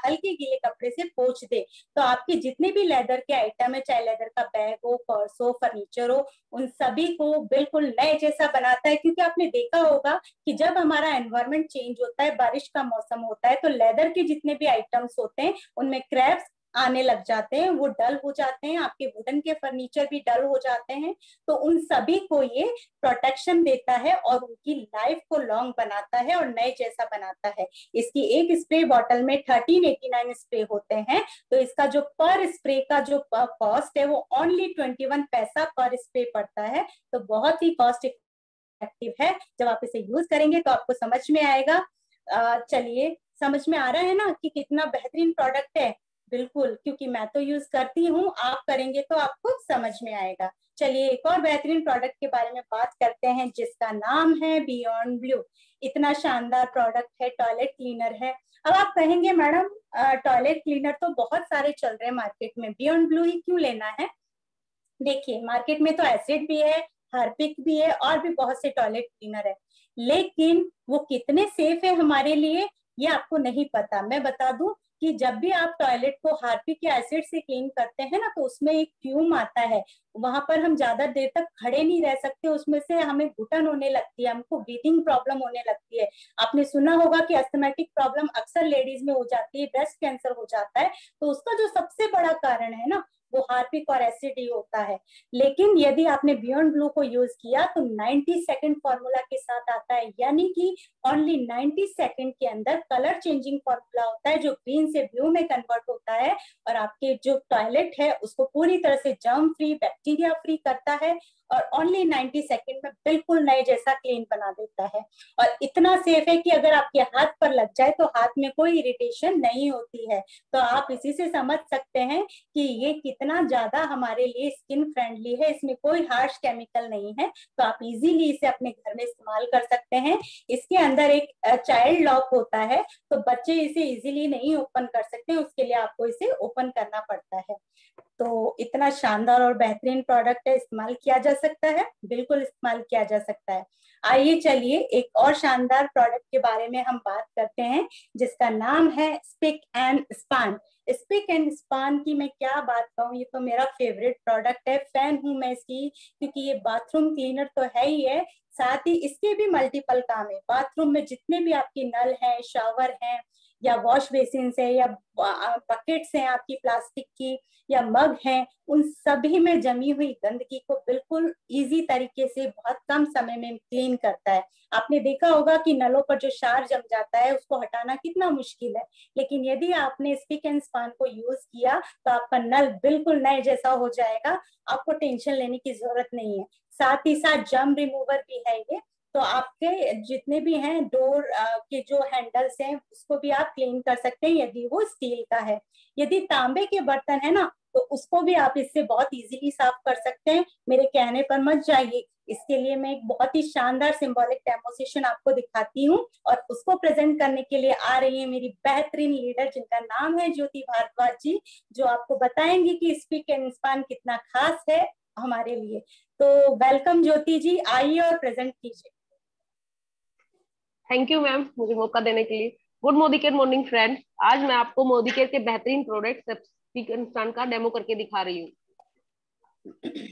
हल्के गीले कपड़े से पोंछ दे, तो आपके जितने भी लेदर के आइटम है, चाहे लेदर का बैग हो, पर्स हो, फर्नीचर हो, उन सभी को बिल्कुल नए जैसा बनाता है। क्योंकि आपने देखा होगा कि जब हमारा एनवायरनमेंट चेंज होता है, बारिश का मौसम होता है, तो लेदर के जितने भी आइटम्स होते हैं उनमें क्रैक्स आने लग जाते हैं, वो डल हो जाते हैं, आपके वुडन के फर्नीचर भी डल हो जाते हैं। तो उन सभी को ये प्रोटेक्शन देता है और उनकी लाइफ को लॉन्ग बनाता है और नए जैसा बनाता है। इसकी एक स्प्रे बॉटल में 1389 स्प्रे होते हैं, तो इसका जो पर स्प्रे का जो कॉस्ट है वो ओनली 21 पैसा पर स्प्रे पड़ता है। तो बहुत ही कॉस्ट इफेक्टिव है। जब आप इसे यूज करेंगे तो आपको समझ में आएगा। चलिए, समझ में आ रहा है ना कि कितना बेहतरीन प्रोडक्ट है। बिल्कुल, क्योंकि मैं तो यूज करती हूँ, आप करेंगे तो आपको समझ में आएगा। चलिए एक और बेहतरीन प्रोडक्ट के बारे में बात करते हैं, जिसका नाम है बियॉन्ड ब्लू। इतना शानदार प्रोडक्ट है, टॉयलेट क्लीनर है। अब आप कहेंगे मैडम टॉयलेट क्लीनर तो बहुत सारे चल रहे हैं मार्केट में, बियॉन्ड ब्लू ही क्यों लेना है? देखिए मार्केट में तो एसिड भी है, हार्पिक भी है, और भी बहुत से टॉयलेट क्लीनर है, लेकिन वो कितने सेफ है हमारे लिए ये आपको नहीं पता। मैं बता दूं कि जब भी आप टॉयलेट को हार्पिक या एसिड से क्लीन करते हैं ना, तो उसमें एक फ्यूम आता है, वहां पर हम ज्यादा देर तक खड़े नहीं रह सकते, उसमें से हमें घुटन होने लगती है, हमको ब्रीथिंग प्रॉब्लम होने लगती है। आपने सुना होगा कि अस्थमैटिक प्रॉब्लम अक्सर लेडीज में हो जाती है, ब्रेस्ट कैंसर हो जाता है, तो उसका जो सबसे बड़ा कारण है ना, वो हार्पिक और एसिड ही होता है। लेकिन यदि आपने बियॉन्ड ब्लू को यूज किया तो 90 सेकंड फॉर्मूला के साथ आता है, यानी कि ओनली 90 सेकंड के अंदर कलर चेंजिंग फॉर्मूला होता है, जो ग्रीन से ब्लू में कन्वर्ट होता है, और आपके जो टॉयलेट है उसको पूरी तरह से जर्म फ्री, बैक्टीरिया फ्री करता है, और ओनली 90 सेकंड में बिल्कुल नए जैसा क्लीन बना देता है। और इतना सेफ है कि अगर आपके हाथ पर लग जाए तो हाथ में कोई इरिटेशन नहीं होती है। तो आप इसी से समझ सकते हैं कि ये कितना ज्यादा हमारे लिए स्किन फ्रेंडली है, इसमें कोई हार्श केमिकल नहीं है। तो आप इजीली इसे अपने घर में इस्तेमाल कर सकते हैं। इसके अंदर एक चाइल्ड लॉक होता है, तो बच्चे इसे इजीली नहीं ओपन कर सकते, उसके लिए आपको इसे ओपन करना पड़ता है। तो इतना शानदार और बेहतरीन प्रोडक्ट है, इस्तेमाल किया जा सकता है, बिल्कुल इस्तेमाल किया जा सकता है। आइए चलिए एक और शानदार प्रोडक्ट के बारे में हम बात करते हैं, जिसका नाम है spick and span. Spick and span की मैं क्या बात कहूँ, ये तो मेरा फेवरेट प्रोडक्ट है, फैन हूं मैं इसकी, क्योंकि ये बाथरूम क्लीनर तो है ही है, साथ ही इसके भी मल्टीपल काम है। बाथरूम में जितने भी आपके नल हैं, शावर हैं, या वॉश बेसिन है, या बकेट्स हैं आपकी प्लास्टिक की, या मग हैं, उन सभी में जमी हुई गंदगी को बिल्कुल इजी तरीके से बहुत कम समय में क्लीन करता है। आपने देखा होगा कि नलों पर जो क्षार जम जाता है उसको हटाना कितना मुश्किल है, लेकिन यदि आपने स्पिक एंड स्पान को यूज किया तो आपका नल बिल्कुल नए जैसा हो जाएगा, आपको टेंशन लेने की जरूरत नहीं है। साथ ही साथ जर्म रिमूवर भी है ये, तो आपके जितने भी हैं डोर के जो हैंडल्स हैं उसको भी आप क्लीन कर सकते हैं यदि वो स्टील का है। यदि तांबे के बर्तन है ना तो उसको भी आप इससे बहुत इजीली साफ कर सकते हैं, मेरे कहने पर मत जाइए। इसके लिए मैं एक बहुत ही शानदार सिंबॉलिक डेमोन्स्ट्रेशन आपको दिखाती हूँ और उसको प्रेजेंट करने के लिए आ रही है मेरी बेहतरीन लीडर जिनका नाम है ज्योति भारद्वाज जी, जो आपको बताएंगी कि स्पीक एंड इंस्पायर कितना खास है हमारे लिए। तो वेलकम ज्योति जी, आइए और प्रेजेंट कीजिए। थैंक यू मैम मुझे मौका देने के लिए। Good Modi care morning friends, आज मैं आपको मोदी केयर के बेहतरीन प्रोडक्ट स्पीक एंड इंस्पायर का डेमो करके दिखा रही हूँ।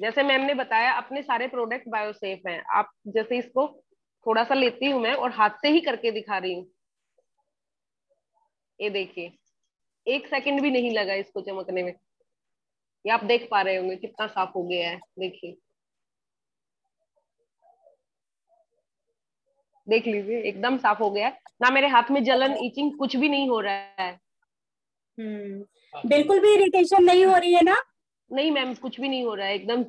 जैसे मैम ने बताया अपने सारे प्रोडक्ट बायोसेफ हैं। आप जैसे इसको थोड़ा सा लेती हूँ मैं और हाथ से ही करके दिखा रही हूँ। ये देखिए 1 सेकंड भी नहीं लगा इसको चमकने में। ये आप देख पा रहे होंगे कितना साफ हो गया है। देखिए देख लीजिए एकदम साफ हो गया है ना, मेरे हाथ में जलन ईचिंग कुछ भी नहीं हो रहा है। बिल्कुल भी इरिटेशन नहीं हो रही है ना? नहीं मैम कुछ भी नहीं हो रहा है, एकदम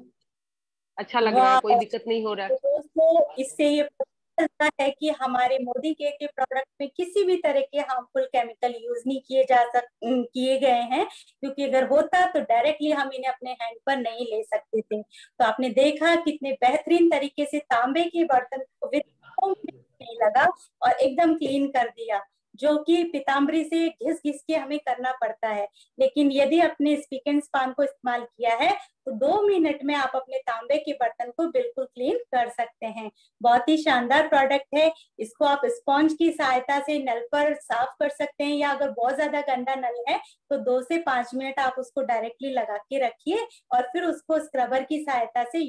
अच्छा लग रहा है, कोई दिक्कत नहीं हो रहा है। तो दोस्तों इससे ये पता चलता है कि हमारे मोदी केयर के प्रोडक्ट में किसी भी तरह के हार्मफुल केमिकल यूज नहीं किए गए हैं, क्योंकि अगर होता तो डायरेक्टली हम इन्हें अपने हैंड पर नहीं ले सकते थे। तो आपने देखा कितने बेहतरीन तरीके से तांबे के बर्तन को नहीं लगा और एकदम क्लीन कर दिया, जो कि पीताम्बरी से घिस घिस के हमें करना पड़ता है। लेकिन यदि अपने स्पीक एंड स्पान को इस्तेमाल किया है तो 2 मिनट में आप अपने तांबे के बर्तन को बिल्कुल क्लीन कर सकते हैं। बहुत ही शानदार प्रोडक्ट है। इसको आप स्पॉन्ज की सहायता से नल पर साफ कर सकते हैं, या अगर बहुत ज्यादा गंदा नल है तो 2 से 5 मिनट आप उसको डायरेक्टली लगा के रखिए और फिर उसको स्क्रबर की सहायता से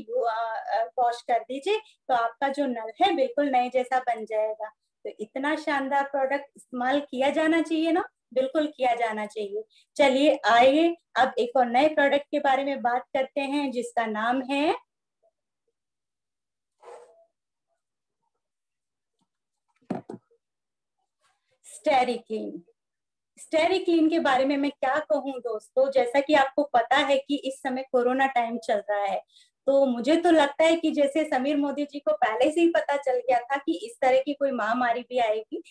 वॉश कर दीजिए, तो आपका जो नल है बिल्कुल नए जैसा बन जाएगा। तो इतना शानदार प्रोडक्ट इस्तेमाल किया जाना चाहिए ना, बिल्कुल किया जाना चाहिए। चलिए आइए अब एक और नए प्रोडक्ट के बारे में बात करते हैं जिसका नाम है स्टेरिक्लीन। स्टेरिक्लीन के बारे में मैं क्या कहूँ दोस्तों, जैसा कि आपको पता है कि इस समय कोरोना टाइम चल रहा है, तो मुझे तो लगता है कि जैसे समीर मोदी जी को पहले से ही पता चल गया था कि इस तरह की कोई महामारी भी आएगी।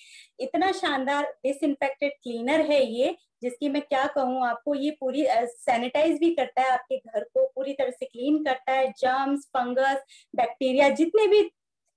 इतना शानदार डिसइंफेक्टेड क्लीनर है ये, जिसकी मैं क्या कहूँ आपको, ये पूरी सैनिटाइज भी करता है, आपके घर को पूरी तरह से क्लीन करता है। जर्म्स, फंगस, बैक्टीरिया, जितने भी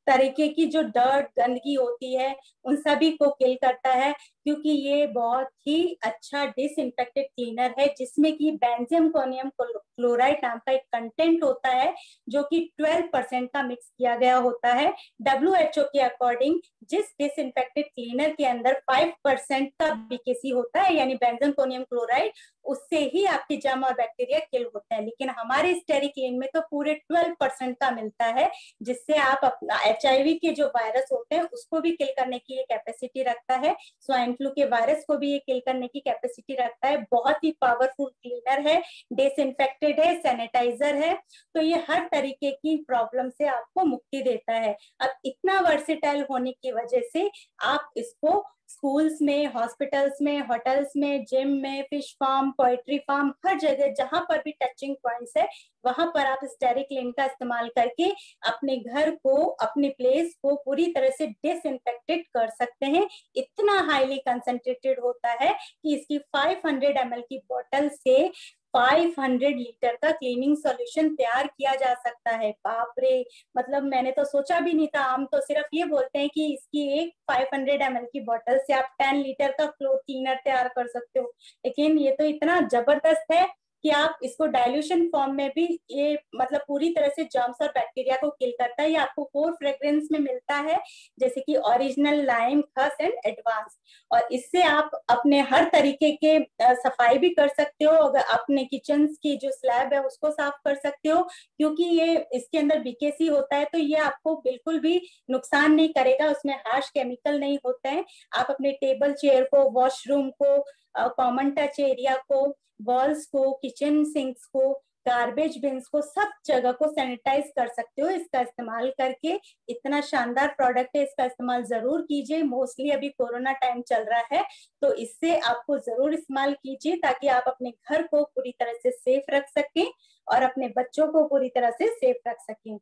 तरीके की जो डर्ट गंदगी होती है उन सभी को किल करता है, क्योंकि ये बहुत ही अच्छा डिसइंफेक्टेड क्लीनर है जिसमें कि बेंजीयम कोनियम क्लोराइड नाम का एक कंटेंट होता है जो कि 12% का मिक्स किया गया होता है। WHO के अकॉर्डिंग जिस डिसइंफेक्टेड क्लीनर के अंदर 5% का बीकेसी होता है, यानी बेंजीयम कोनियम क्लोराइड, उससे ही आपके जर्म और बैक्टीरिया किल होते हैं। लेकिन हमारे स्टेरिक्लीन में तो पूरे 12% का मिलता है, जिससे आप अपना HIV के जो वायरस होते हैं उसको भी किल करने की ये कैपेसिटी रखता है। स्वाइन फ्लू के वायरस को भी ये किल करने की कैपेसिटी रखता है। बहुत ही पावरफुल क्लीनर है, डिसइंफेक्टेड है, सैनिटाइजर है, तो ये हर तरीके की प्रॉब्लम से आपको मुक्ति देता है। अब इतना वर्सेटाइल होने की वजह से आप इसको स्कूल्स में, हॉस्पिटल्स में, होटल्स में, जिम में, फिश फार्म, पोएट्री फार्म, हर जगह जहां पर भी टचिंग पॉइंट्स है वहां पर आप स्टेरिक्लीन का इस्तेमाल करके अपने घर को, अपने प्लेस को पूरी तरह से डिसइंफेक्टेड कर सकते हैं। इतना हाईली कंसंट्रेटेड होता है कि इसकी 500 ml की बोतल से 500 लीटर का क्लीनिंग सॉल्यूशन तैयार किया जा सकता है। बाप रे, मतलब मैंने तो सोचा भी नहीं था। हम तो सिर्फ ये बोलते हैं कि इसकी एक 500 ml की बोतल से आप 10 लीटर का फ्लोर क्लीनर तैयार कर सकते हो, लेकिन ये तो इतना जबरदस्त है कि आप इसको डाइल्यूशन फॉर्म में भी, ये मतलब पूरी तरह से जर्म्स और बैक्टीरिया को किल करता है। ये आपको 4 फ्रेग्रेंस में मिलता है, जैसे कि original, lime, Khas and advance. और इससे आप अपने हर तरीके के सफाई भी कर सकते हो। अगर अपने किचन की जो स्लैब है उसको साफ कर सकते हो, क्योंकि ये इसके अंदर बीकेसी होता है, तो ये आपको बिल्कुल भी नुकसान नहीं करेगा। उसमें हार्श केमिकल नहीं होते हैं। आप अपने टेबल चेयर को, वॉशरूम को, कॉमन टच एरिया को, वॉल्स को, किचन सिंक्स को, गार्बेज बिन्स को, सब जगह को सैनिटाइज कर सकते हो इसका इस्तेमाल करके। इतना शानदार प्रोडक्ट है, इसका इस्तेमाल जरूर कीजिए। मोस्टली अभी कोरोना टाइम चल रहा है, तो इससे आपको जरूर इस्तेमाल कीजिए ताकि आप अपने घर को पूरी तरह से सेफ रख सकें और अपने बच्चों को पूरी तरह से सेफ रख सकें।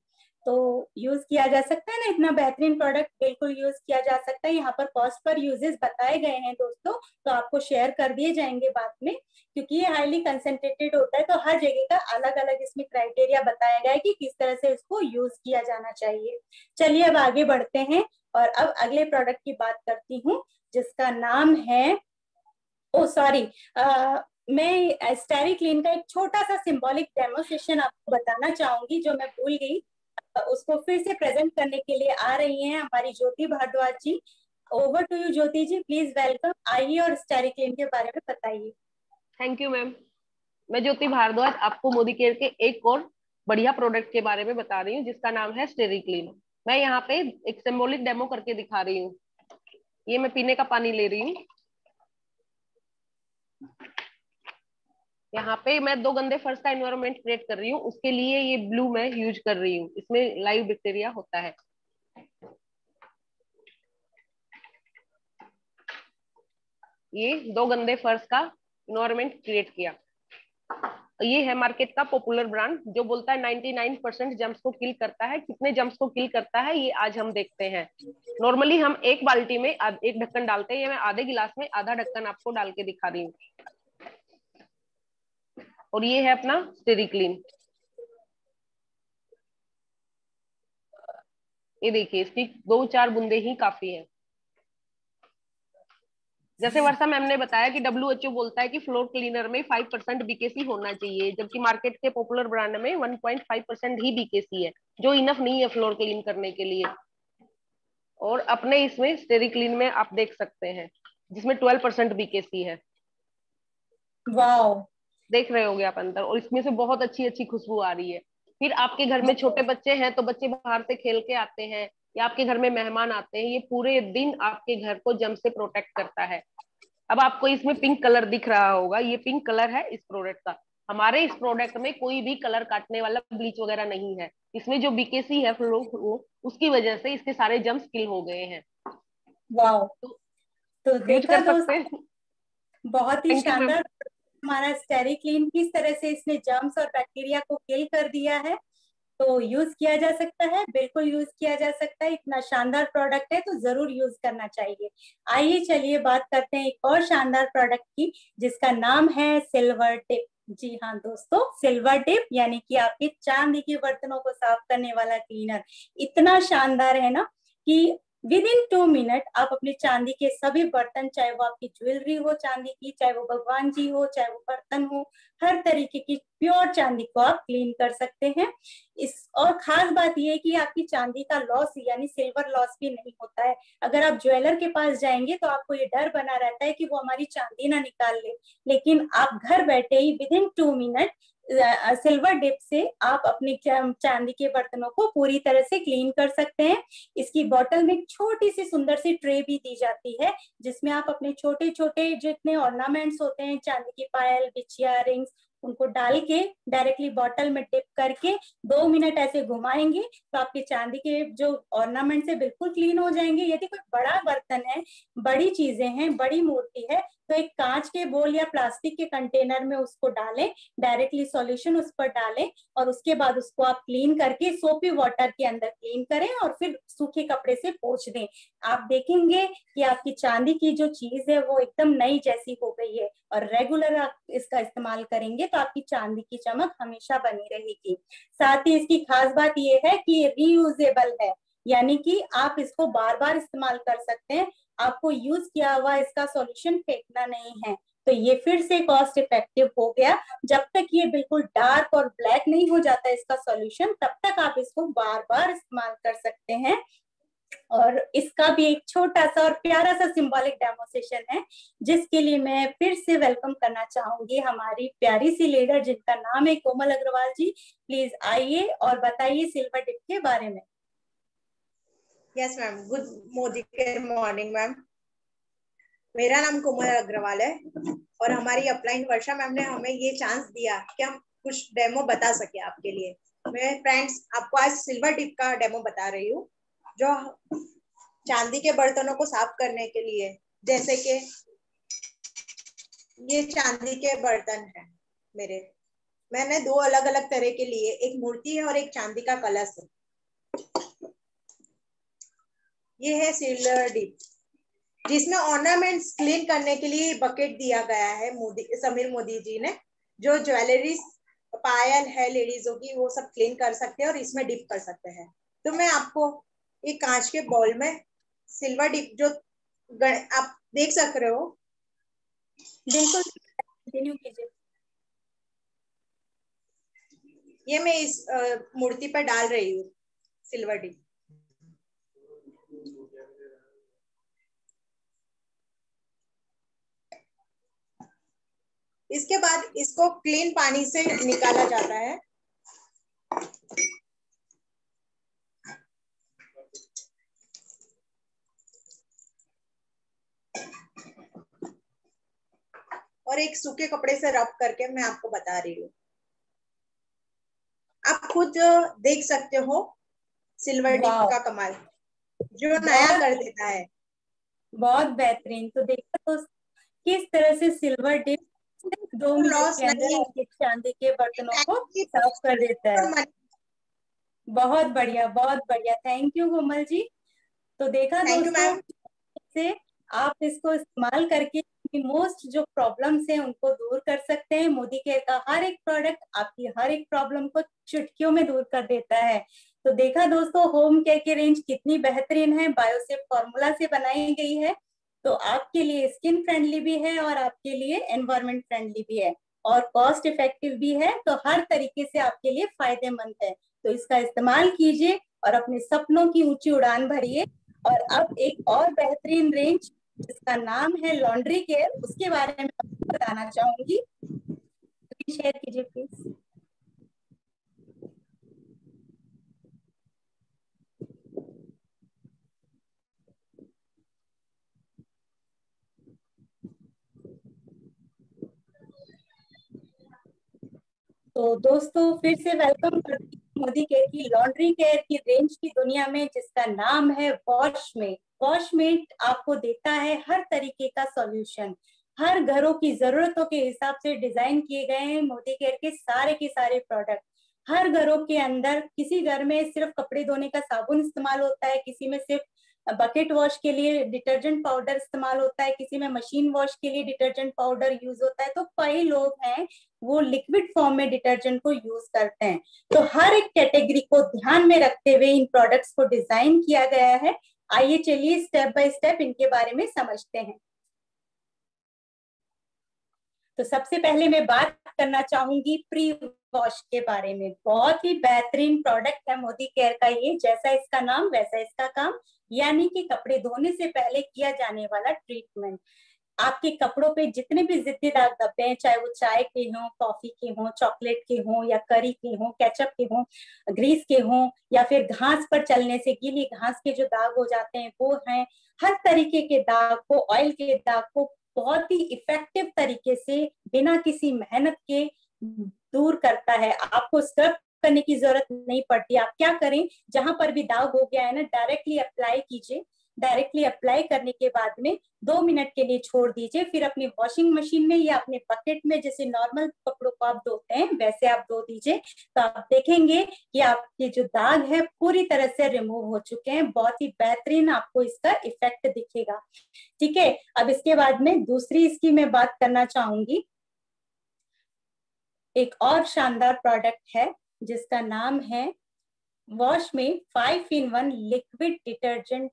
तो यूज किया जा सकता है ना, इतना बेहतरीन प्रोडक्ट बिल्कुल यूज किया जा सकता है। यहाँ पर कॉस्ट पर यूजेस बताए गए हैं दोस्तों, तो आपको शेयर कर दिए जाएंगे बाद में, क्योंकि ये हाईली कंसेंट्रेटेड होता है, तो हर जगह का अलग अलग इसमें क्राइटेरिया बताया गया है कि किस तरह से इसको यूज किया जाना चाहिए। चलिए अब आगे बढ़ते हैं और अब अगले प्रोडक्ट की बात करती हूँ, जिसका नाम है, ओ सॉरी, मैं स्टेरिक्लीन का एक छोटा सा सिंबॉलिक डेमोस्ट्रेशन आपको बताना चाहूंगी, जो मैं भूल गई। उसको फिर से प्रेजेंट करने के लिए आ रही हैं हमारी Jyoti Bhardwaj ji. Over to you Jyoti ji, please welcome. आइए और स्टेरिक्लीन के बारे में बताइए। Thank you ma'am. मैं ज्योति भारद्वाज आपको मोदी केयर के एक और बढ़िया प्रोडक्ट के बारे में बता रही हूँ, जिसका नाम है स्टेरिक्लीन। मैं यहाँ पे एक सिंबॉलिक डेमो करके दिखा रही हूँ। ये मैं पीने का पानी ले रही हूँ। यहाँ पे मैं 2 गंदे फर्श का एनवायरनमेंट क्रिएट कर रही हूँ, उसके लिए ये ब्लू मैं यूज कर रही हूँ। इसमें लाइव बैक्टीरिया होता है। ये 2 गंदे फर्श का एनवायरनमेंट क्रिएट किया। ये है मार्केट का पॉपुलर ब्रांड, जो बोलता है 99% जम्स को किल करता है। कितने जम्स को किल करता है ये आज हम देखते हैं। नॉर्मली हम एक बाल्टी में एक ढक्कन डालते हैं, ये मैं आधे गिलास में आधा ढक्कन आपको डाल के दिखा रही हूँ। और ये है अपना स्टेरिक्लीन। ये देखिए, इसकी 2-4 बूंदे ही काफी है। जैसे वर्षा मैम ने बताया कि WHO बोलता है कि फ्लोर क्लीनर में 5% बीकेसी होना चाहिए, जबकि मार्केट के पॉपुलर ब्रांड में 1.5% ही बीकेसी है, जो इनफ नहीं है फ्लोर क्लीन करने के लिए। और अपने इसमें स्टेरिक्लीन में आप देख सकते हैं, जिसमें 12% बीकेसी है। वाओ, देख रहे होगे आप अंदर, और इसमें से बहुत अच्छी अच्छी खुशबू आ रही है। फिर आपके घर में छोटे बच्चे हैं, तो बच्चे बाहर से खेल के आते हैं, या आपके घर में मेहमान आते हैं, ये पूरे दिन आपके घर को जम से प्रोटेक्ट करता है। अब आपको इसमें पिंक कलर दिख रहा होगा, ये पिंक कलर है इस प्रोडक्ट का। हमारे इस प्रोडक्ट में कोई भी कलर काटने वाला ब्लीच वगैरह नहीं है। इसमें जो बीकेसी है उसकी वजह से इसके सारे जम्स किल हो गए हैं। वाओ, तो यूज देखा कर सकते हैं। बहुत ही थैंक यू मैम। शानदार हमारा स्टेरिक्लीन किस तरह से इसने जर्म्स और बैक्टीरिया को किल कर दिया है। तो यूज किया जा सकता है, बिल्कुल यूज किया जा सकता है। इतना शानदार प्रोडक्ट है तो जरूर यूज करना चाहिए। आइए चलिए बात करते हैं एक और शानदार प्रोडक्ट की, जिसका नाम है सिल्वर टिप। जी हाँ दोस्तों, सिल्वर टिप यानी कि आपके चांदी के बर्तनों को साफ करने वाला क्लीनर इतना शानदार है ना कि विद इन 2 मिनट आप अपने चांदी के सभी बर्तन, चाहे वो आपकी ज्वेलरी हो चांदी की, चाहे वो भगवान जी हो, चाहे वो बर्तन हो, हर तरीके की प्योर चांदी को आप क्लीन कर सकते हैं। इस और खास बात यह है कि आपकी चांदी का लॉस यानी सिल्वर लॉस भी नहीं होता है। अगर आप ज्वेलर के पास जाएंगे तो आपको ये डर बना रहता है कि वो हमारी चांदी ना निकाल ले, लेकिन आप घर बैठे ही within 2 minute silver dip से आप अपनी चांदी के बर्तनों को पूरी तरह से क्लीन कर सकते हैं। इसकी बोतल में एक छोटी सी सुंदर सी ट्रे भी दी जाती है, जिसमें आप अपने छोटे छोटे जितने ऑर्नामेंट्स होते हैं, चांदी की पायल, बिछिया, रिंग्स, उनको डाल के डायरेक्टली बॉटल में डिप करके 2 मिनट ऐसे घुमाएंगे तो आपके चांदी के जो ऑर्नामेंट्स है बिल्कुल क्लीन हो जाएंगे। यदि कोई बड़ा बर्तन है, बड़ी चीजें हैं, बड़ी मूर्ति है, तो एक कांच के बोल या प्लास्टिक के कंटेनर में उसको डालें, डायरेक्टली सॉल्यूशन उस पर डालें, और उसके बाद उसको आप क्लीन करके सोपी वाटर के अंदर क्लीन करें और फिर सूखे कपड़े से पोंछ दें। आप देखेंगे कि आपकी चांदी की जो चीज है वो एकदम नई जैसी हो गई है। और रेगुलर आप इसका इस्तेमाल करेंगे तो आपकी चांदी की चमक हमेशा बनी रहेगी। साथ ही इसकी खास बात ये है कि ये रीयूजेबल है, यानी कि आप इसको बार बार इस्तेमाल कर सकते हैं। आपको यूज किया हुआ इसका सॉल्यूशन फेंकना नहीं है, तो ये फिर से कॉस्ट इफेक्टिव हो गया। जब तक ये बिल्कुल डार्क और ब्लैक नहीं हो जाता इसका सॉल्यूशन, तब तक आप इसको बार बार इस्तेमाल कर सकते हैं। और इसका भी एक छोटा सा और प्यारा सा सिंबॉलिक डेमोस्ट्रेशन है, जिसके लिए मैं फिर से वेलकम करना चाहूंगी हमारी प्यारी सी लीडर, जिनका नाम है कोमल अग्रवाल जी। प्लीज आइए और बताइए सिल्वर टिप के बारे में। Yes ma'am, good Modi care morning ma'am. मेरा नाम कोमल अग्रवाल है और हमारी अपलाइन वर्षा मैम ने हमें ये चांस दिया कि हम कुछ डेमो बता सके आपके लिए। मैं फ्रेंड्स आपको आज सिल्वर टिप का डेमो बता रही हूँ, जो चांदी के बर्तनों को साफ करने के लिए, जैसे कि ये चांदी के बर्तन है मेरे। मैंने 2 अलग अलग तरह के लिए, एक मूर्ति है और एक चांदी का कलश है। ये है सिल्वर डिप, जिसमें ऑर्नामेंट्स क्लीन करने के लिए बकेट दिया गया है समीर मोदी जी ने। जो ज्वेलरीज पायल है लेडीजों की, वो सब क्लीन कर सकते हैं और इसमें डिप कर सकते हैं। तो मैं आपको एक कांच के बाउल में सिल्वर डिप जो आप देख सक रहे हो, बिल्कुल कंटिन्यू कीजिए। ये मैं इस मूर्ति पर डाल रही हूँ सिल्वर डिप। इसके बाद इसको क्लीन पानी से निकाला जाता है। और एक सूखे कपड़े से रब करके मैं आपको बता रही हूँ। आप खुद देख सकते हो सिल्वर डिप का कमाल, जो नया कर देता है। बहुत बेहतरीन। तो देखो तो किस तरह से सिल्वर डिप 2 मिनट के अंदर एक चांदी के बर्तनों को साफ कर देता है। बहुत बढ़िया, बहुत बढ़िया। Thank you Komal ji. तो देखा दोस्तों, से आप इसको इस्तेमाल करके मोस्ट जो प्रॉब्लम्स हैं उनको दूर कर सकते हैं। मोदी केयर का हर एक प्रोडक्ट आपकी हर एक प्रॉब्लम को चुटकियों में दूर कर देता है। तो देखा दोस्तों, होम केयर की रेंज कितनी बेहतरीन है, बायोसेफ फॉर्मूला से बनाई गई है। तो आपके लिए स्किन फ्रेंडली भी है और आपके लिए एनवायरमेंट फ्रेंडली भी है और कॉस्ट इफेक्टिव भी है। तो हर तरीके से आपके लिए फायदेमंद है। तो इसका इस्तेमाल कीजिए और अपने सपनों की ऊंची उड़ान भरिए। और अब एक और बेहतरीन रेंज जिसका नाम है लॉन्ड्री केयर, उसके बारे में बताना चाहूंगी। शेयर कीजिए प्लीज। तो दोस्तों फिर से वेलकम करती हूँ मोदी केयर की लॉन्ड्री केयर की रेंज की दुनिया में, जिसका नाम है वॉशमेट। वॉशमेट आपको देता है हर तरीके का सॉल्यूशन। हर घरों की जरूरतों के हिसाब से डिजाइन किए गए हैं मोदी केयर के सारे प्रोडक्ट। हर घरों के अंदर, किसी घर में सिर्फ कपड़े धोने का साबुन इस्तेमाल होता है, किसी में सिर्फ बकेट वॉश के लिए डिटर्जेंट पाउडर इस्तेमाल होता है, किसी में मशीन वॉश के लिए डिटर्जेंट पाउडर यूज होता है। तो कई लोग हैं वो लिक्विड फॉर्म में डिटर्जेंट को यूज करते हैं। तो हर एक कैटेगरी को ध्यान में रखते हुए इन प्रोडक्ट्स को डिजाइन किया गया है। आइए चलिए स्टेप बाय स्टेप इनके बारे में समझते हैं। तो सबसे पहले मैं बात करना चाहूंगी प्री वॉश के बारे में। बहुत ही बेहतरीन प्रोडक्ट है मोदी केयर का ये, जैसा इसका नाम वैसा इसका काम, यानी कि कपड़े धोने से पहले किया जाने वाला ट्रीटमेंट। आपके कपड़ों पे जितने भी जिद्दी दाग धब्बे हैं, चाहे वो चाय के हों, कॉफी के हों, चॉकलेट के हों, या करी के हों, केचप के हों, ग्रीस के हों, या फिर घास पर चलने से गीली घास के जो दाग हो जाते हैं वो हैं, हर तरीके के दाग को, ऑयल के दाग को बहुत ही इफेक्टिव तरीके से बिना किसी मेहनत के दूर करता है। आपको स्क्रब करने की जरूरत नहीं पड़ती। आप क्या करें, जहां पर भी दाग हो गया है ना, डायरेक्टली अप्लाई कीजिए। डायरेक्टली अप्लाई करने के बाद में 2 मिनट के लिए छोड़ दीजिए। फिर अपनी वॉशिंग मशीन में या अपने बकेट में, जैसे नॉर्मल कपड़ों को आप धोते हैं वैसे आप धो दीजिए। तो आप देखेंगे कि आपके जो दाग है पूरी तरह से रिमूव हो चुके हैं। बहुत ही बेहतरीन आपको इसका इफेक्ट दिखेगा। ठीक है, अब इसके बाद में दूसरी इसकी मैं बात करना चाहूंगी। एक और शानदार प्रोडक्ट है जिसका नाम है वॉशमेट 5-in-1 लिक्विड डिटर्जेंट।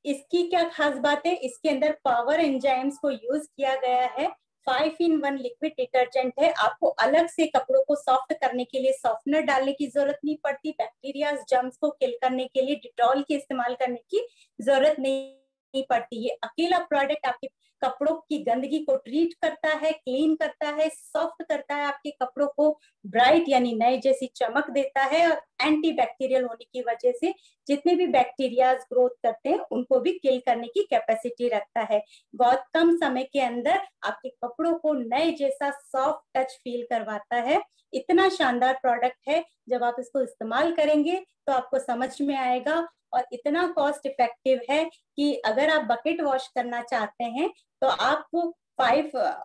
इसकी क्या खास बात है, इसके अंदर पावर एंजाइम्स को यूज किया गया है। 5-in-1 लिक्विड डिटर्जेंट है। आपको अलग से कपड़ों को सॉफ्ट करने के लिए सॉफ्टनर डालने की जरूरत नहीं पड़ती। बैक्टीरिया जर्म्स को किल करने के लिए डिटॉल के इस्तेमाल करने की जरूरत नहीं पड़ती। ये अकेला प्रोडक्ट आपके कपड़ों की गंदगी को ट्रीट करता है, क्लीन करता है, सॉफ्ट करता है, आपके कपड़ों को ब्राइट यानी नए जैसी चमक देता है, और एंटी बैक्टीरियल होने की वजह से जितने भी बैक्टीरियाज ग्रोथ करते हैं उनको भी किल करने की कैपेसिटी रखता है। बहुत कम समय के अंदर आपके कपड़ों को नए जैसा सॉफ्ट टच फील करवाता है। इतना शानदार प्रोडक्ट है, जब आप इसको इस्तेमाल करेंगे तो आपको समझ में आएगा। और इतना कॉस्ट इफेक्टिव है कि अगर आप बकेट वॉश करना चाहते हैं तो आपको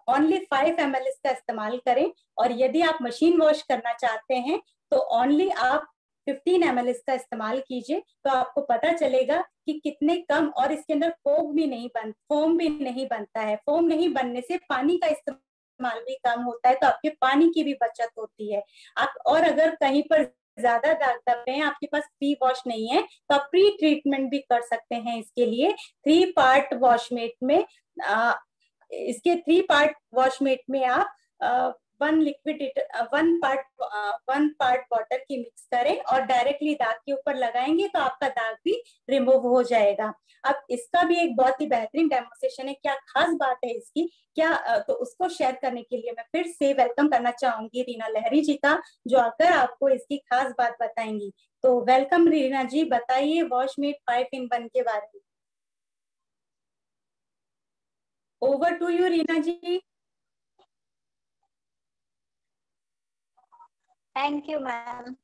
ओनली 5 ml का इस्तेमाल करें, और यदि आप मशीन वॉश करना चाहते हैं तो ओनली आप 15 ml इसका इस्तेमाल कीजिए, तो आपको पता चलेगा कि कितने कम, और इसके अंदर फोम भी नहीं बनता है। फोम नहीं बनने से पानी का इस्तेमाल भी कम होता है, तो आपके पानी की भी बचत होती है। आप, और अगर कहीं पर ज्यादा दाग धब्बे हैं, आपके पास प्री वॉश नहीं है, तो आप प्री ट्रीटमेंट भी कर सकते हैं। इसके लिए 3 पार्ट वॉशमेट में इसके 3 पार्ट वॉशमेट में आप 1 पार्ट वाटर की मिक्स करें और डायरेक्टली दाग के ऊपर लगाएंगे, तो आपका दाग भी रिमूव हो जाएगा। अब इसका भी एक बहुत ही बेहतरीन डेमोन्स्ट्रेशन है। क्या खास बात है इसकी, तो उसको शेयर करने के लिए मैं फिर से वेलकम करना चाहूंगी रीना लहरी जी का, जो आकर आपको इसकी खास बात बताएंगी। तो वेलकम रीना जी, बताइए वॉशमेट 5 in 1 के बारे में। Over to you Reena ji. Thank you ma'am.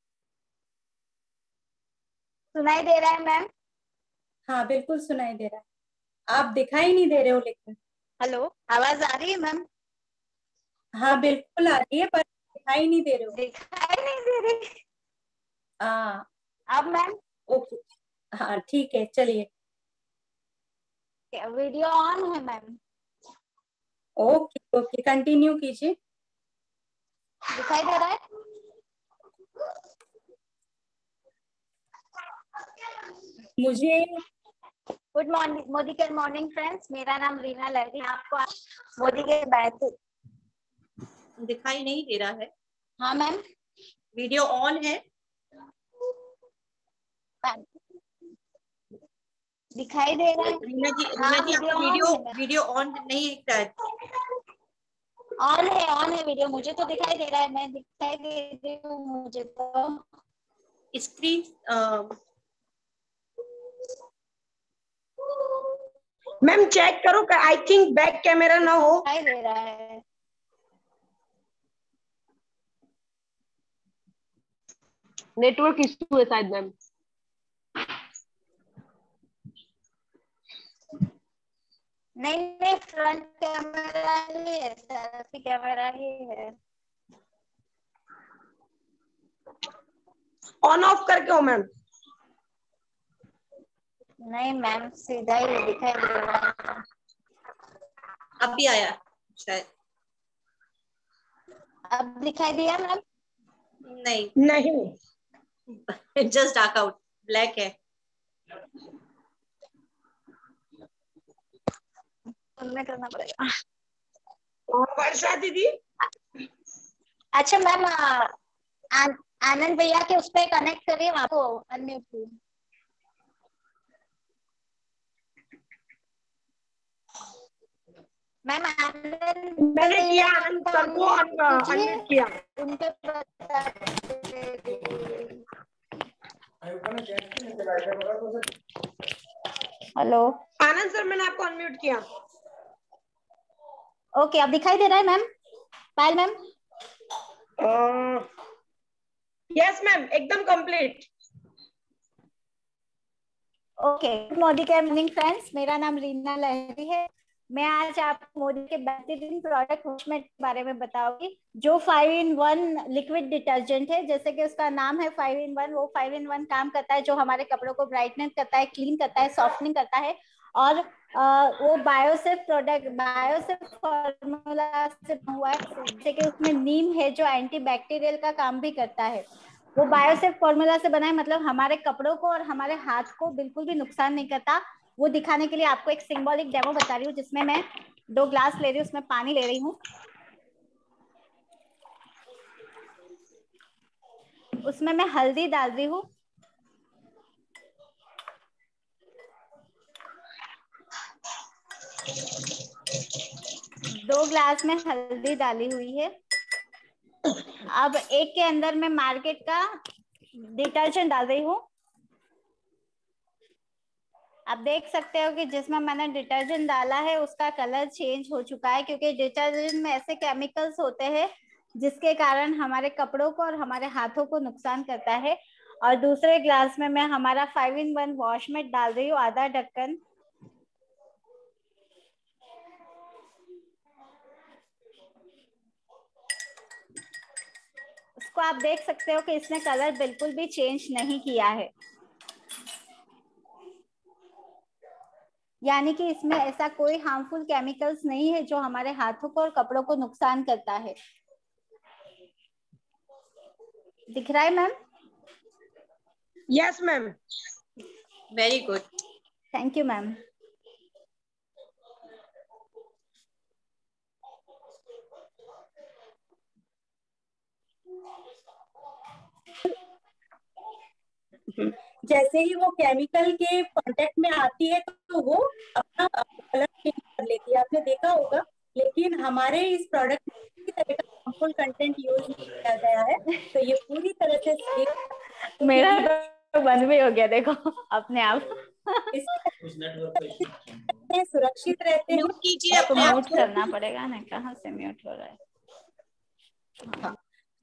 सुनाई दे रहा है मैम? हाँ बिल्कुल सुनाई दे रहा है, आप दिखाई नहीं दे रहे हो लेकिन। हेलो, आवाज आ रही है मैम? हाँ बिल्कुल आ रही है, पर दिखाई नहीं दे रहे हो। दिखाई नहीं दे रही। हाँ अब मैम? ओके, हाँ ठीक है, चलिए। वीडियो ऑन है मैम? ओके ओके, कंटिन्यू कीजिए। दिखाई दे रहा है? मुझे गुड मॉर्निंग मोदी के मॉर्निंग फ्रेंड्स, मेरा नाम रीना लहरी। आपको मोदी के बैठ दिखाई नहीं दे रहा है। हाँ मैम, वीडियो ऑन है। दिखाई दे रहा है? रीना जी, हाँ, आपका वीडियो ऑन नहीं दिख रहा है। ऑन है वीडियो। मुझे तो दिखाई दे रहा है, मैं दिखाई दे रही हूँ मुझे तो। स्क्रीन मैम चेक करो, आई थिंक बैक कैमरा ना हो। दिखाई दे रहा है। नेटवर्क इशू है शायद मैम। नहीं, फ्रंट कैमरा ही है, सेल्फी कैमरा ही है। ऑन ऑफ करके हो मैम। नहीं मैम, सीधा ही दिखाई दे रहा है। अब भी आया शायद। अब दिखाई दिया मैम? नहीं, जस्ट डार्क आउट, ब्लैक है। उनमें करना पड़ेगा। वर्षा दीदी, अच्छा मैम, आनंद भैया के उस पर कनेक्ट करिए, आपको अनम्यूट कीजिए। मैम मैंने किया, आनंद सर को अनम्यूट किया। उनके हेलो आनंद सर, मैंने आपको अनम्यूट किया। ओके, अब दिखाई दे रहा है मैम? पायल मैम? यस मैम, एकदम कंप्लीट। ओके, मोदी के मॉर्निंग फ्रेंड्स, मेरा नाम रीना लहरी है। मैं आज आपको मोदी के बेहतरीन प्रोडक्ट वॉशमेट के बारे में बताऊंगी, जो 5 in 1 लिक्विड डिटर्जेंट है। जैसे कि उसका नाम है 5 in 1, वो 5 in 1 काम करता है, जो हमारे कपड़ों को ब्राइटनेस करता है, क्लीन करता है, सॉफ्टनिंग करता है। और वो बायोसेफ फॉर्मूला से हुआ है, जैसे कि उसमें नीम है जो एंटीबैक्टीरियल का काम भी करता है। वो बायोसेफ फॉर्मूला से बना है, मतलब हमारे कपड़ों को और हमारे हाथ को बिल्कुल भी नुकसान नहीं करता। वो दिखाने के लिए आपको एक सिंबॉलिक डेमो बता रही हूँ, जिसमें मैं 2 ग्लास ले रही हूँ, उसमें पानी ले रही हूँ। उसमें मैं हल्दी डाल रही हूँ। दो ग्लास में हल्दी डाली हुई है। अब एक के अंदर मैं मार्केट का डिटर्जेंट डाल रही हूँ। आप देख सकते हो कि जिसमें मैंने डिटर्जेंट डाला है उसका कलर चेंज हो चुका है, क्योंकि डिटर्जेंट में ऐसे केमिकल्स होते हैं जिसके कारण हमारे कपड़ों को और हमारे हाथों को नुकसान करता है। और दूसरे ग्लास में मैं हमारा 5 in 1 वॉशमेट डाल रही हूँ, आधा ढक्कन। इसको आप देख सकते हो कि इसने कलर बिल्कुल भी चेंज नहीं किया है, यानी कि इसमें ऐसा कोई हार्मफुल केमिकल्स नहीं है जो हमारे हाथों को और कपड़ों को नुकसान करता है। दिख रहा है ma'am? Yes ma'am. Very good, thank you ma'am. जैसे ही वो केमिकल के कांटेक्ट में आती है तो वो अपना कलर चेंज कर लेती है, आपने देखा होगा। लेकिन हमारे इस प्रोडक्ट में किसी तरह का हार्मफुल कंटेंट यूज नहीं किया गया है, तो ये पूरी तरह से सेफ मेरा तो बंद भी हो गया देखो अपने आप। सुरक्षित रहते हैं। म्यूट कीजिए आपको अपने आप म्यूट को। करना पड़ेगा ना, कहाँ से म्यूट हो रहा है? हाँ,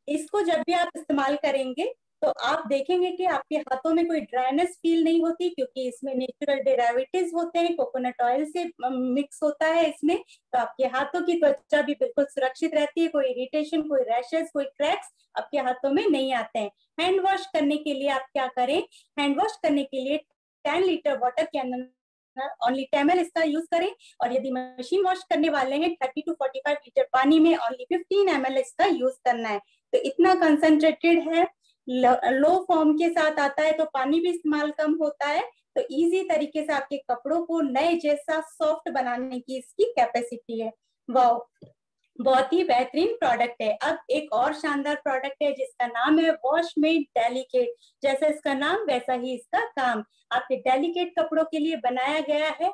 इसको जब भी आप इस्तेमाल करेंगे तो आप देखेंगे कि आपके हाथों में कोई ड्राइनेस फील नहीं होती, क्योंकि इसमें नेचुरल डेरिवेटिव्स होते हैं, कोकोनट ऑयल से मिक्स होता है इसमें। तो आपके हाथों की त्वचा भी बिल्कुल सुरक्षित रहती है, कोई इरिटेशन, कोई रैशेस, कोई क्रैक्स आपके हाथों में नहीं आते हैं। हैंड वॉश करने के लिए आप क्या करें, हैंड वॉश करने के लिए 10 लीटर वाटर के अंदर ओनली 10 ml इसका यूज करें, और यदि मशीन वॉश करने वाले हैं 30 to 45 लीटर पानी में ओनली 15 ml इसका यूज करना है। तो इतना कंसंट्रेटेड है, लो फॉर्म के साथ आता है, तो पानी भी इस्तेमाल कम होता है। तो इजी तरीके से आपके कपड़ों को नए जैसा सॉफ्ट बनाने की इसकी कैपेसिटी है। वाह, बहुत ही बेहतरीन प्रोडक्ट है। अब एक और शानदार प्रोडक्ट है जिसका नाम है वॉशमेड डेलिकेट। जैसा इसका नाम वैसा ही इसका काम, आपके डेलिकेट कपड़ों के लिए बनाया गया है।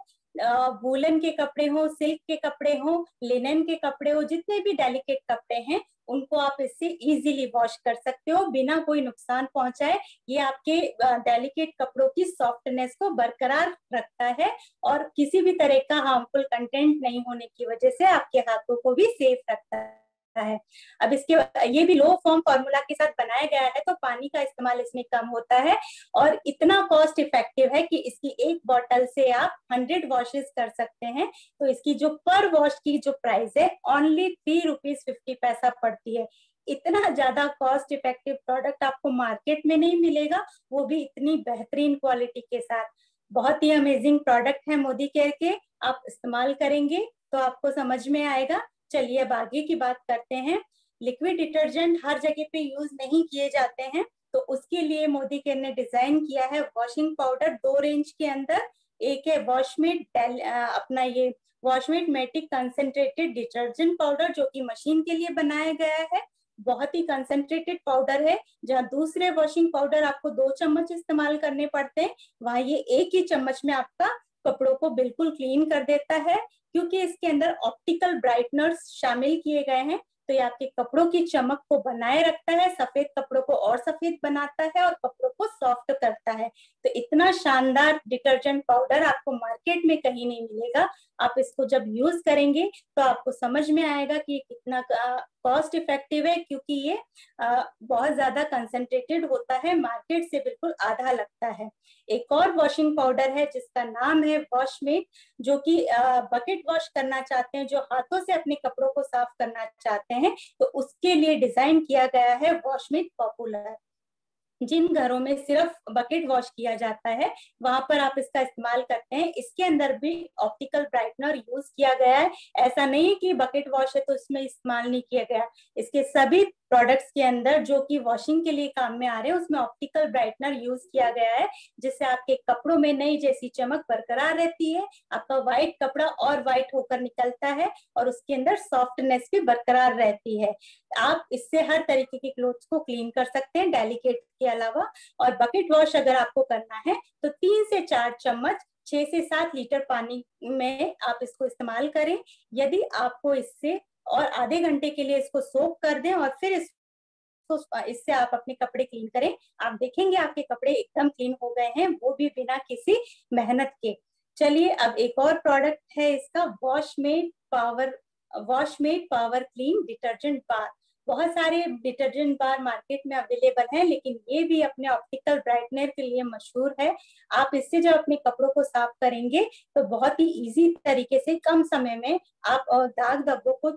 वूलन के कपड़े हो, सिल्क के कपड़े हो, लिनन के कपड़े हो, जितने भी डेलिकेट कपड़े हैं उनको आप इससे इजीली वॉश कर सकते हो बिना कोई नुकसान पहुंचाए। ये आपके डेलिकेट कपड़ों की सॉफ्टनेस को बरकरार रखता है, और किसी भी तरह का हार्मफुल कंटेंट नहीं होने की वजह से आपके हाथों को भी सेफ रखता है। अब इसके ये भी लो फॉर्म फॉर्मूला के साथ बनाया गया है, तो पानी का इस्तेमाल इसमें कम होता है, और इतना कॉस्ट इफेक्टिव है कि इसकी एक बॉटल से आप 100 वॉशेस कर सकते हैं। तो इसकी जो पर वॉश की जो प्राइस है ओनली 3 रुपीज 50 पैसा पड़ती है। इतना ज्यादा कॉस्ट इफेक्टिव प्रोडक्ट आपको मार्केट में नहीं मिलेगा, वो भी इतनी बेहतरीन क्वालिटी के साथ। बहुत ही अमेजिंग प्रोडक्ट है मोदी केयर के, आप इस्तेमाल करेंगे तो आपको समझ में आएगा। चलिए अब आगे की बात करते हैं। लिक्विड डिटर्जेंट हर जगह पे यूज नहीं किए जाते हैं, तो उसके लिए मोदी केयर ने डिजाइन किया है वॉशिंग पाउडर 2 रेंज के अंदर। एक है वॉशमेट अपना ये वॉशमेट मैटिक कंसेंट्रेटेड डिटर्जेंट पाउडर, जो कि मशीन के लिए बनाया गया है। बहुत ही कंसेंट्रेटेड पाउडर है, जहाँ दूसरे वॉशिंग पाउडर आपको 2 चम्मच इस्तेमाल करने पड़ते हैं, वहां ये 1 ही चम्मच में आपका कपड़ों को बिल्कुल क्लीन कर देता है। क्योंकि इसके अंदर ऑप्टिकल ब्राइटनर्स शामिल किए गए हैं, तो ये आपके कपड़ों की चमक को बनाए रखता है, सफेद कपड़ों को और सफेद बनाता है, और कपड़ों को सॉफ्ट करता है। तो इतना शानदार डिटर्जेंट पाउडर आपको मार्केट में कहीं नहीं मिलेगा। आप इसको जब यूज करेंगे तो आपको समझ में आएगा कि कितना कॉस्ट इफेक्टिव है, क्योंकि ये बहुत ज्यादा कंसेंट्रेटेड होता है, मार्केट से बिल्कुल आधा लगता है। एक और वॉशिंग पाउडर है जिसका नाम है वॉशमेट, जो कि बकेट वॉश करना चाहते हैं, जो हाथों से अपने कपड़ों को साफ करना चाहते हैं, तो उसके लिए डिजाइन किया गया है वॉशमेट पॉपुलर। जिन घरों में सिर्फ बकेट वॉश किया जाता है वहां पर आप इसका इस्तेमाल करते हैं। इसके अंदर भी ऑप्टिकल ब्राइटनर यूज किया गया है। ऐसा नहीं है कि बकेट वॉश है तो इसमें इस्तेमाल नहीं किया गया। इसके सभी प्रोडक्ट्स के अंदर जो कि वॉशिंग के लिए काम में आ रहे हैं उसमें ऑप्टिकल ब्राइटनर यूज किया गया है, जिससे आपके कपड़ों में नई जैसी चमक बरकरार रहती है। आपका व्हाइट कपड़ा और व्हाइट होकर निकलता है, और उसके अंदर सॉफ्टनेस भी बरकरार रहती है। आप इससे हर तरीके के क्लोथ्स को क्लीन कर सकते हैं डेलिकेट के अलावा। और बकेट वॉश अगर आपको करना है तो 3 से 4 चम्मच 6 से 7 लीटर पानी में आप इसको इस्तेमाल करें। यदि आपको इससे और आधे घंटे के लिए इसको सोक कर दें और फिर इससे आप अपने कपड़े क्लीन करें, आप देखेंगे आपके कपड़े एकदम क्लीन हो गए हैं, वो भी बिना किसी मेहनत के। चलिए अब एक और प्रोडक्ट है इसका वॉशमेट पावर क्लीन डिटर्जेंट बार। बहुत सारे डिटर्जेंट बार मार्केट में अवेलेबल हैं, लेकिन ये भी अपने ऑप्टिकल ब्राइटनर के लिए मशहूर है। आप इससे जब अपने कपड़ों को साफ करेंगे तो बहुत ही इजी तरीके से कम समय में आप दाग धब्बों को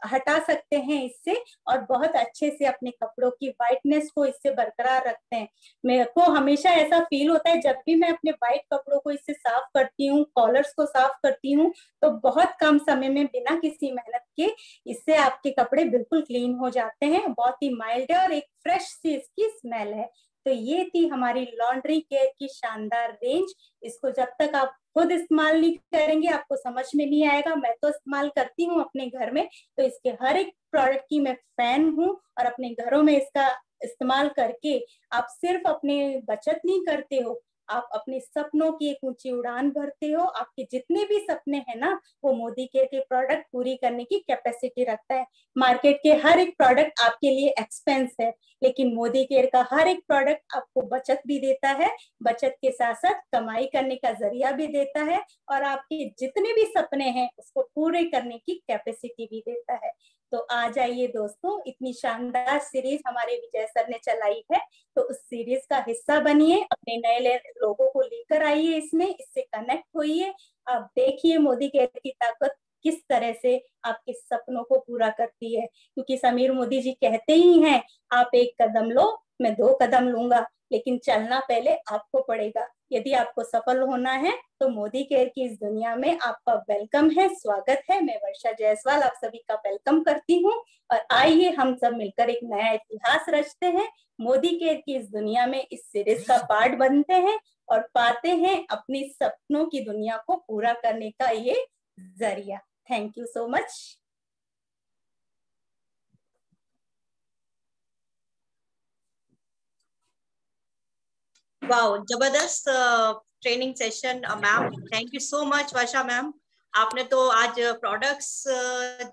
हटा सकते हैं इससे, और बहुत अच्छे से अपने कपड़ों की वाइटनेस को इससे बरकरार रखते हैं। मेरे को हमेशा ऐसा फील होता है जब भी मैं अपने वाइट कपड़ों को इससे साफ करती हूँ, कॉलर्स को साफ करती हूँ, तो बहुत कम समय में बिना किसी मेहनत के इससे आपके कपड़े बिल्कुल क्लीन हो जाते हैं। बहुत ही माइल्ड है और एक फ्रेश सी इसकी स्मेल है। तो ये थी हमारी लॉन्ड्री केयर की शानदार रेंज। इसको जब तक आप खुद इस्तेमाल नहीं करेंगे आपको समझ में नहीं आएगा। मैं तो इस्तेमाल करती हूँ अपने घर में, तो इसके हर एक प्रोडक्ट की मैं फैन हूँ, और अपने घरों में इसका इस्तेमाल करके आप सिर्फ अपने बचत नहीं करते हो, आप अपने सपनों की एक ऊंची उड़ान भरते हो। आपके जितने भी सपने हैं ना, वो मोदी केयर के प्रोडक्ट पूरी करने की कैपेसिटी रखता है। मार्केट के हर एक प्रोडक्ट आपके लिए एक्सपेंस है, लेकिन मोदी केयर का हर एक प्रोडक्ट आपको बचत भी देता है, बचत के साथ साथ कमाई करने का जरिया भी देता है, और आपके जितने भी सपने हैं उसको पूरे करने की कैपेसिटी भी देता है। तो आ जाइए दोस्तों, इतनी शानदार सीरीज हमारे विजय सर ने चलाई है, तो उस सीरीज का हिस्सा बनिए, अपने नए लोगों को लेकर आइए, इसमें इससे कनेक्ट होइए। आप देखिए मोदी केयर की ताकत किस तरह से आपके सपनों को पूरा करती है, क्योंकि समीर मोदी जी कहते ही हैं, आप एक कदम लो मैं 2 कदम लूंगा, लेकिन चलना पहले आपको पड़ेगा। यदि आपको सफल होना है तो मोदी केयर की इस दुनिया में आपका वेलकम है, स्वागत है। मैं वर्षा जायसवाल आप सभी का वेलकम करती हूँ, और आइए हम सब मिलकर एक नया इतिहास रचते हैं। मोदी केयर की इस दुनिया में इस सीरीज का पार्ट बनते हैं और पाते हैं अपनी सपनों की दुनिया को पूरा करने का ये जरिया। Thank you so much. Wow, जबरदस्त training session ma'am. Thank you so much Varsha ma'am. आपने तो आज प्रोडक्ट्स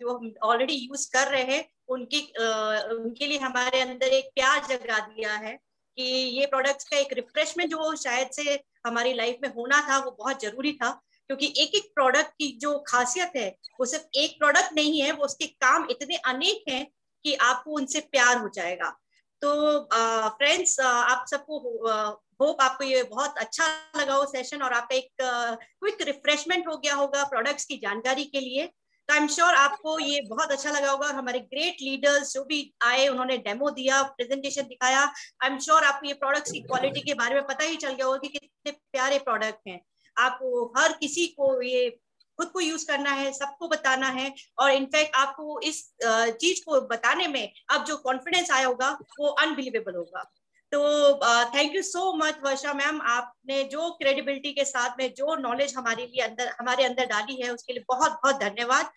जो हम ऑलरेडी यूज कर रहे हैं उनके लिए हमारे अंदर एक प्यार जगा दिया है कि ये प्रोडक्ट्स का एक रिफ्रेशमेंट जो शायद से हमारी लाइफ में होना था वो बहुत जरूरी था, क्योंकि एक एक प्रोडक्ट की जो खासियत है वो सिर्फ एक प्रोडक्ट नहीं है, वो उसके काम इतने अनेक हैं कि आपको उनसे प्यार हो जाएगा। तो फ्रेंड्स, आप सबको होप आपको ये बहुत अच्छा लगा हो सेशन, और आपका एक क्विक रिफ्रेशमेंट हो गया होगा प्रोडक्ट्स की जानकारी के लिए। तो आई एम श्योर आपको ये बहुत अच्छा लगा होगा। हमारे ग्रेट लीडर्स जो भी आए उन्होंने डेमो दिया, प्रेजेंटेशन दिखाया। आई एम श्योर आपको ये प्रोडक्ट्स की क्वालिटी के बारे में पता ही चल गया होगा कि कितने प्यारे प्रोडक्ट हैं। आपको हर किसी को ये खुद को यूज करना है, सबको बताना है, और इनफैक्ट आपको इस चीज को बताने में अब जो कॉन्फिडेंस आया होगा वो अनबिलीवेबल होगा। तो thank you so much Varsha ma'am, आपने जो क्रेडिबिलिटी के साथ में जो नॉलेज हमारे अंदर डाली है उसके लिए बहुत बहुत धन्यवाद।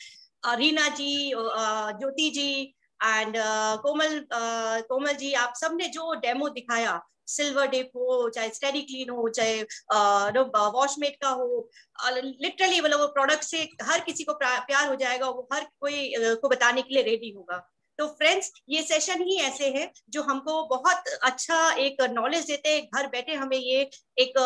रीना जी, ज्योति जी एंड कोमल जी, आप सबने जो डेमो दिखाया, सिल्वर डिप हो चाहे स्टेडी क्लीन हो चाहे वॉशमेट का हो, लिटरली मतलब वो प्रोडक्ट से हर किसी को प्यार हो जाएगा, वो हर कोई को बताने के लिए रेडी होगा। तो फ्रेंड्स, ये सेशन ही ऐसे हैं जो हमको बहुत अच्छा एक नॉलेज देते हैं। घर बैठे हमें ये एक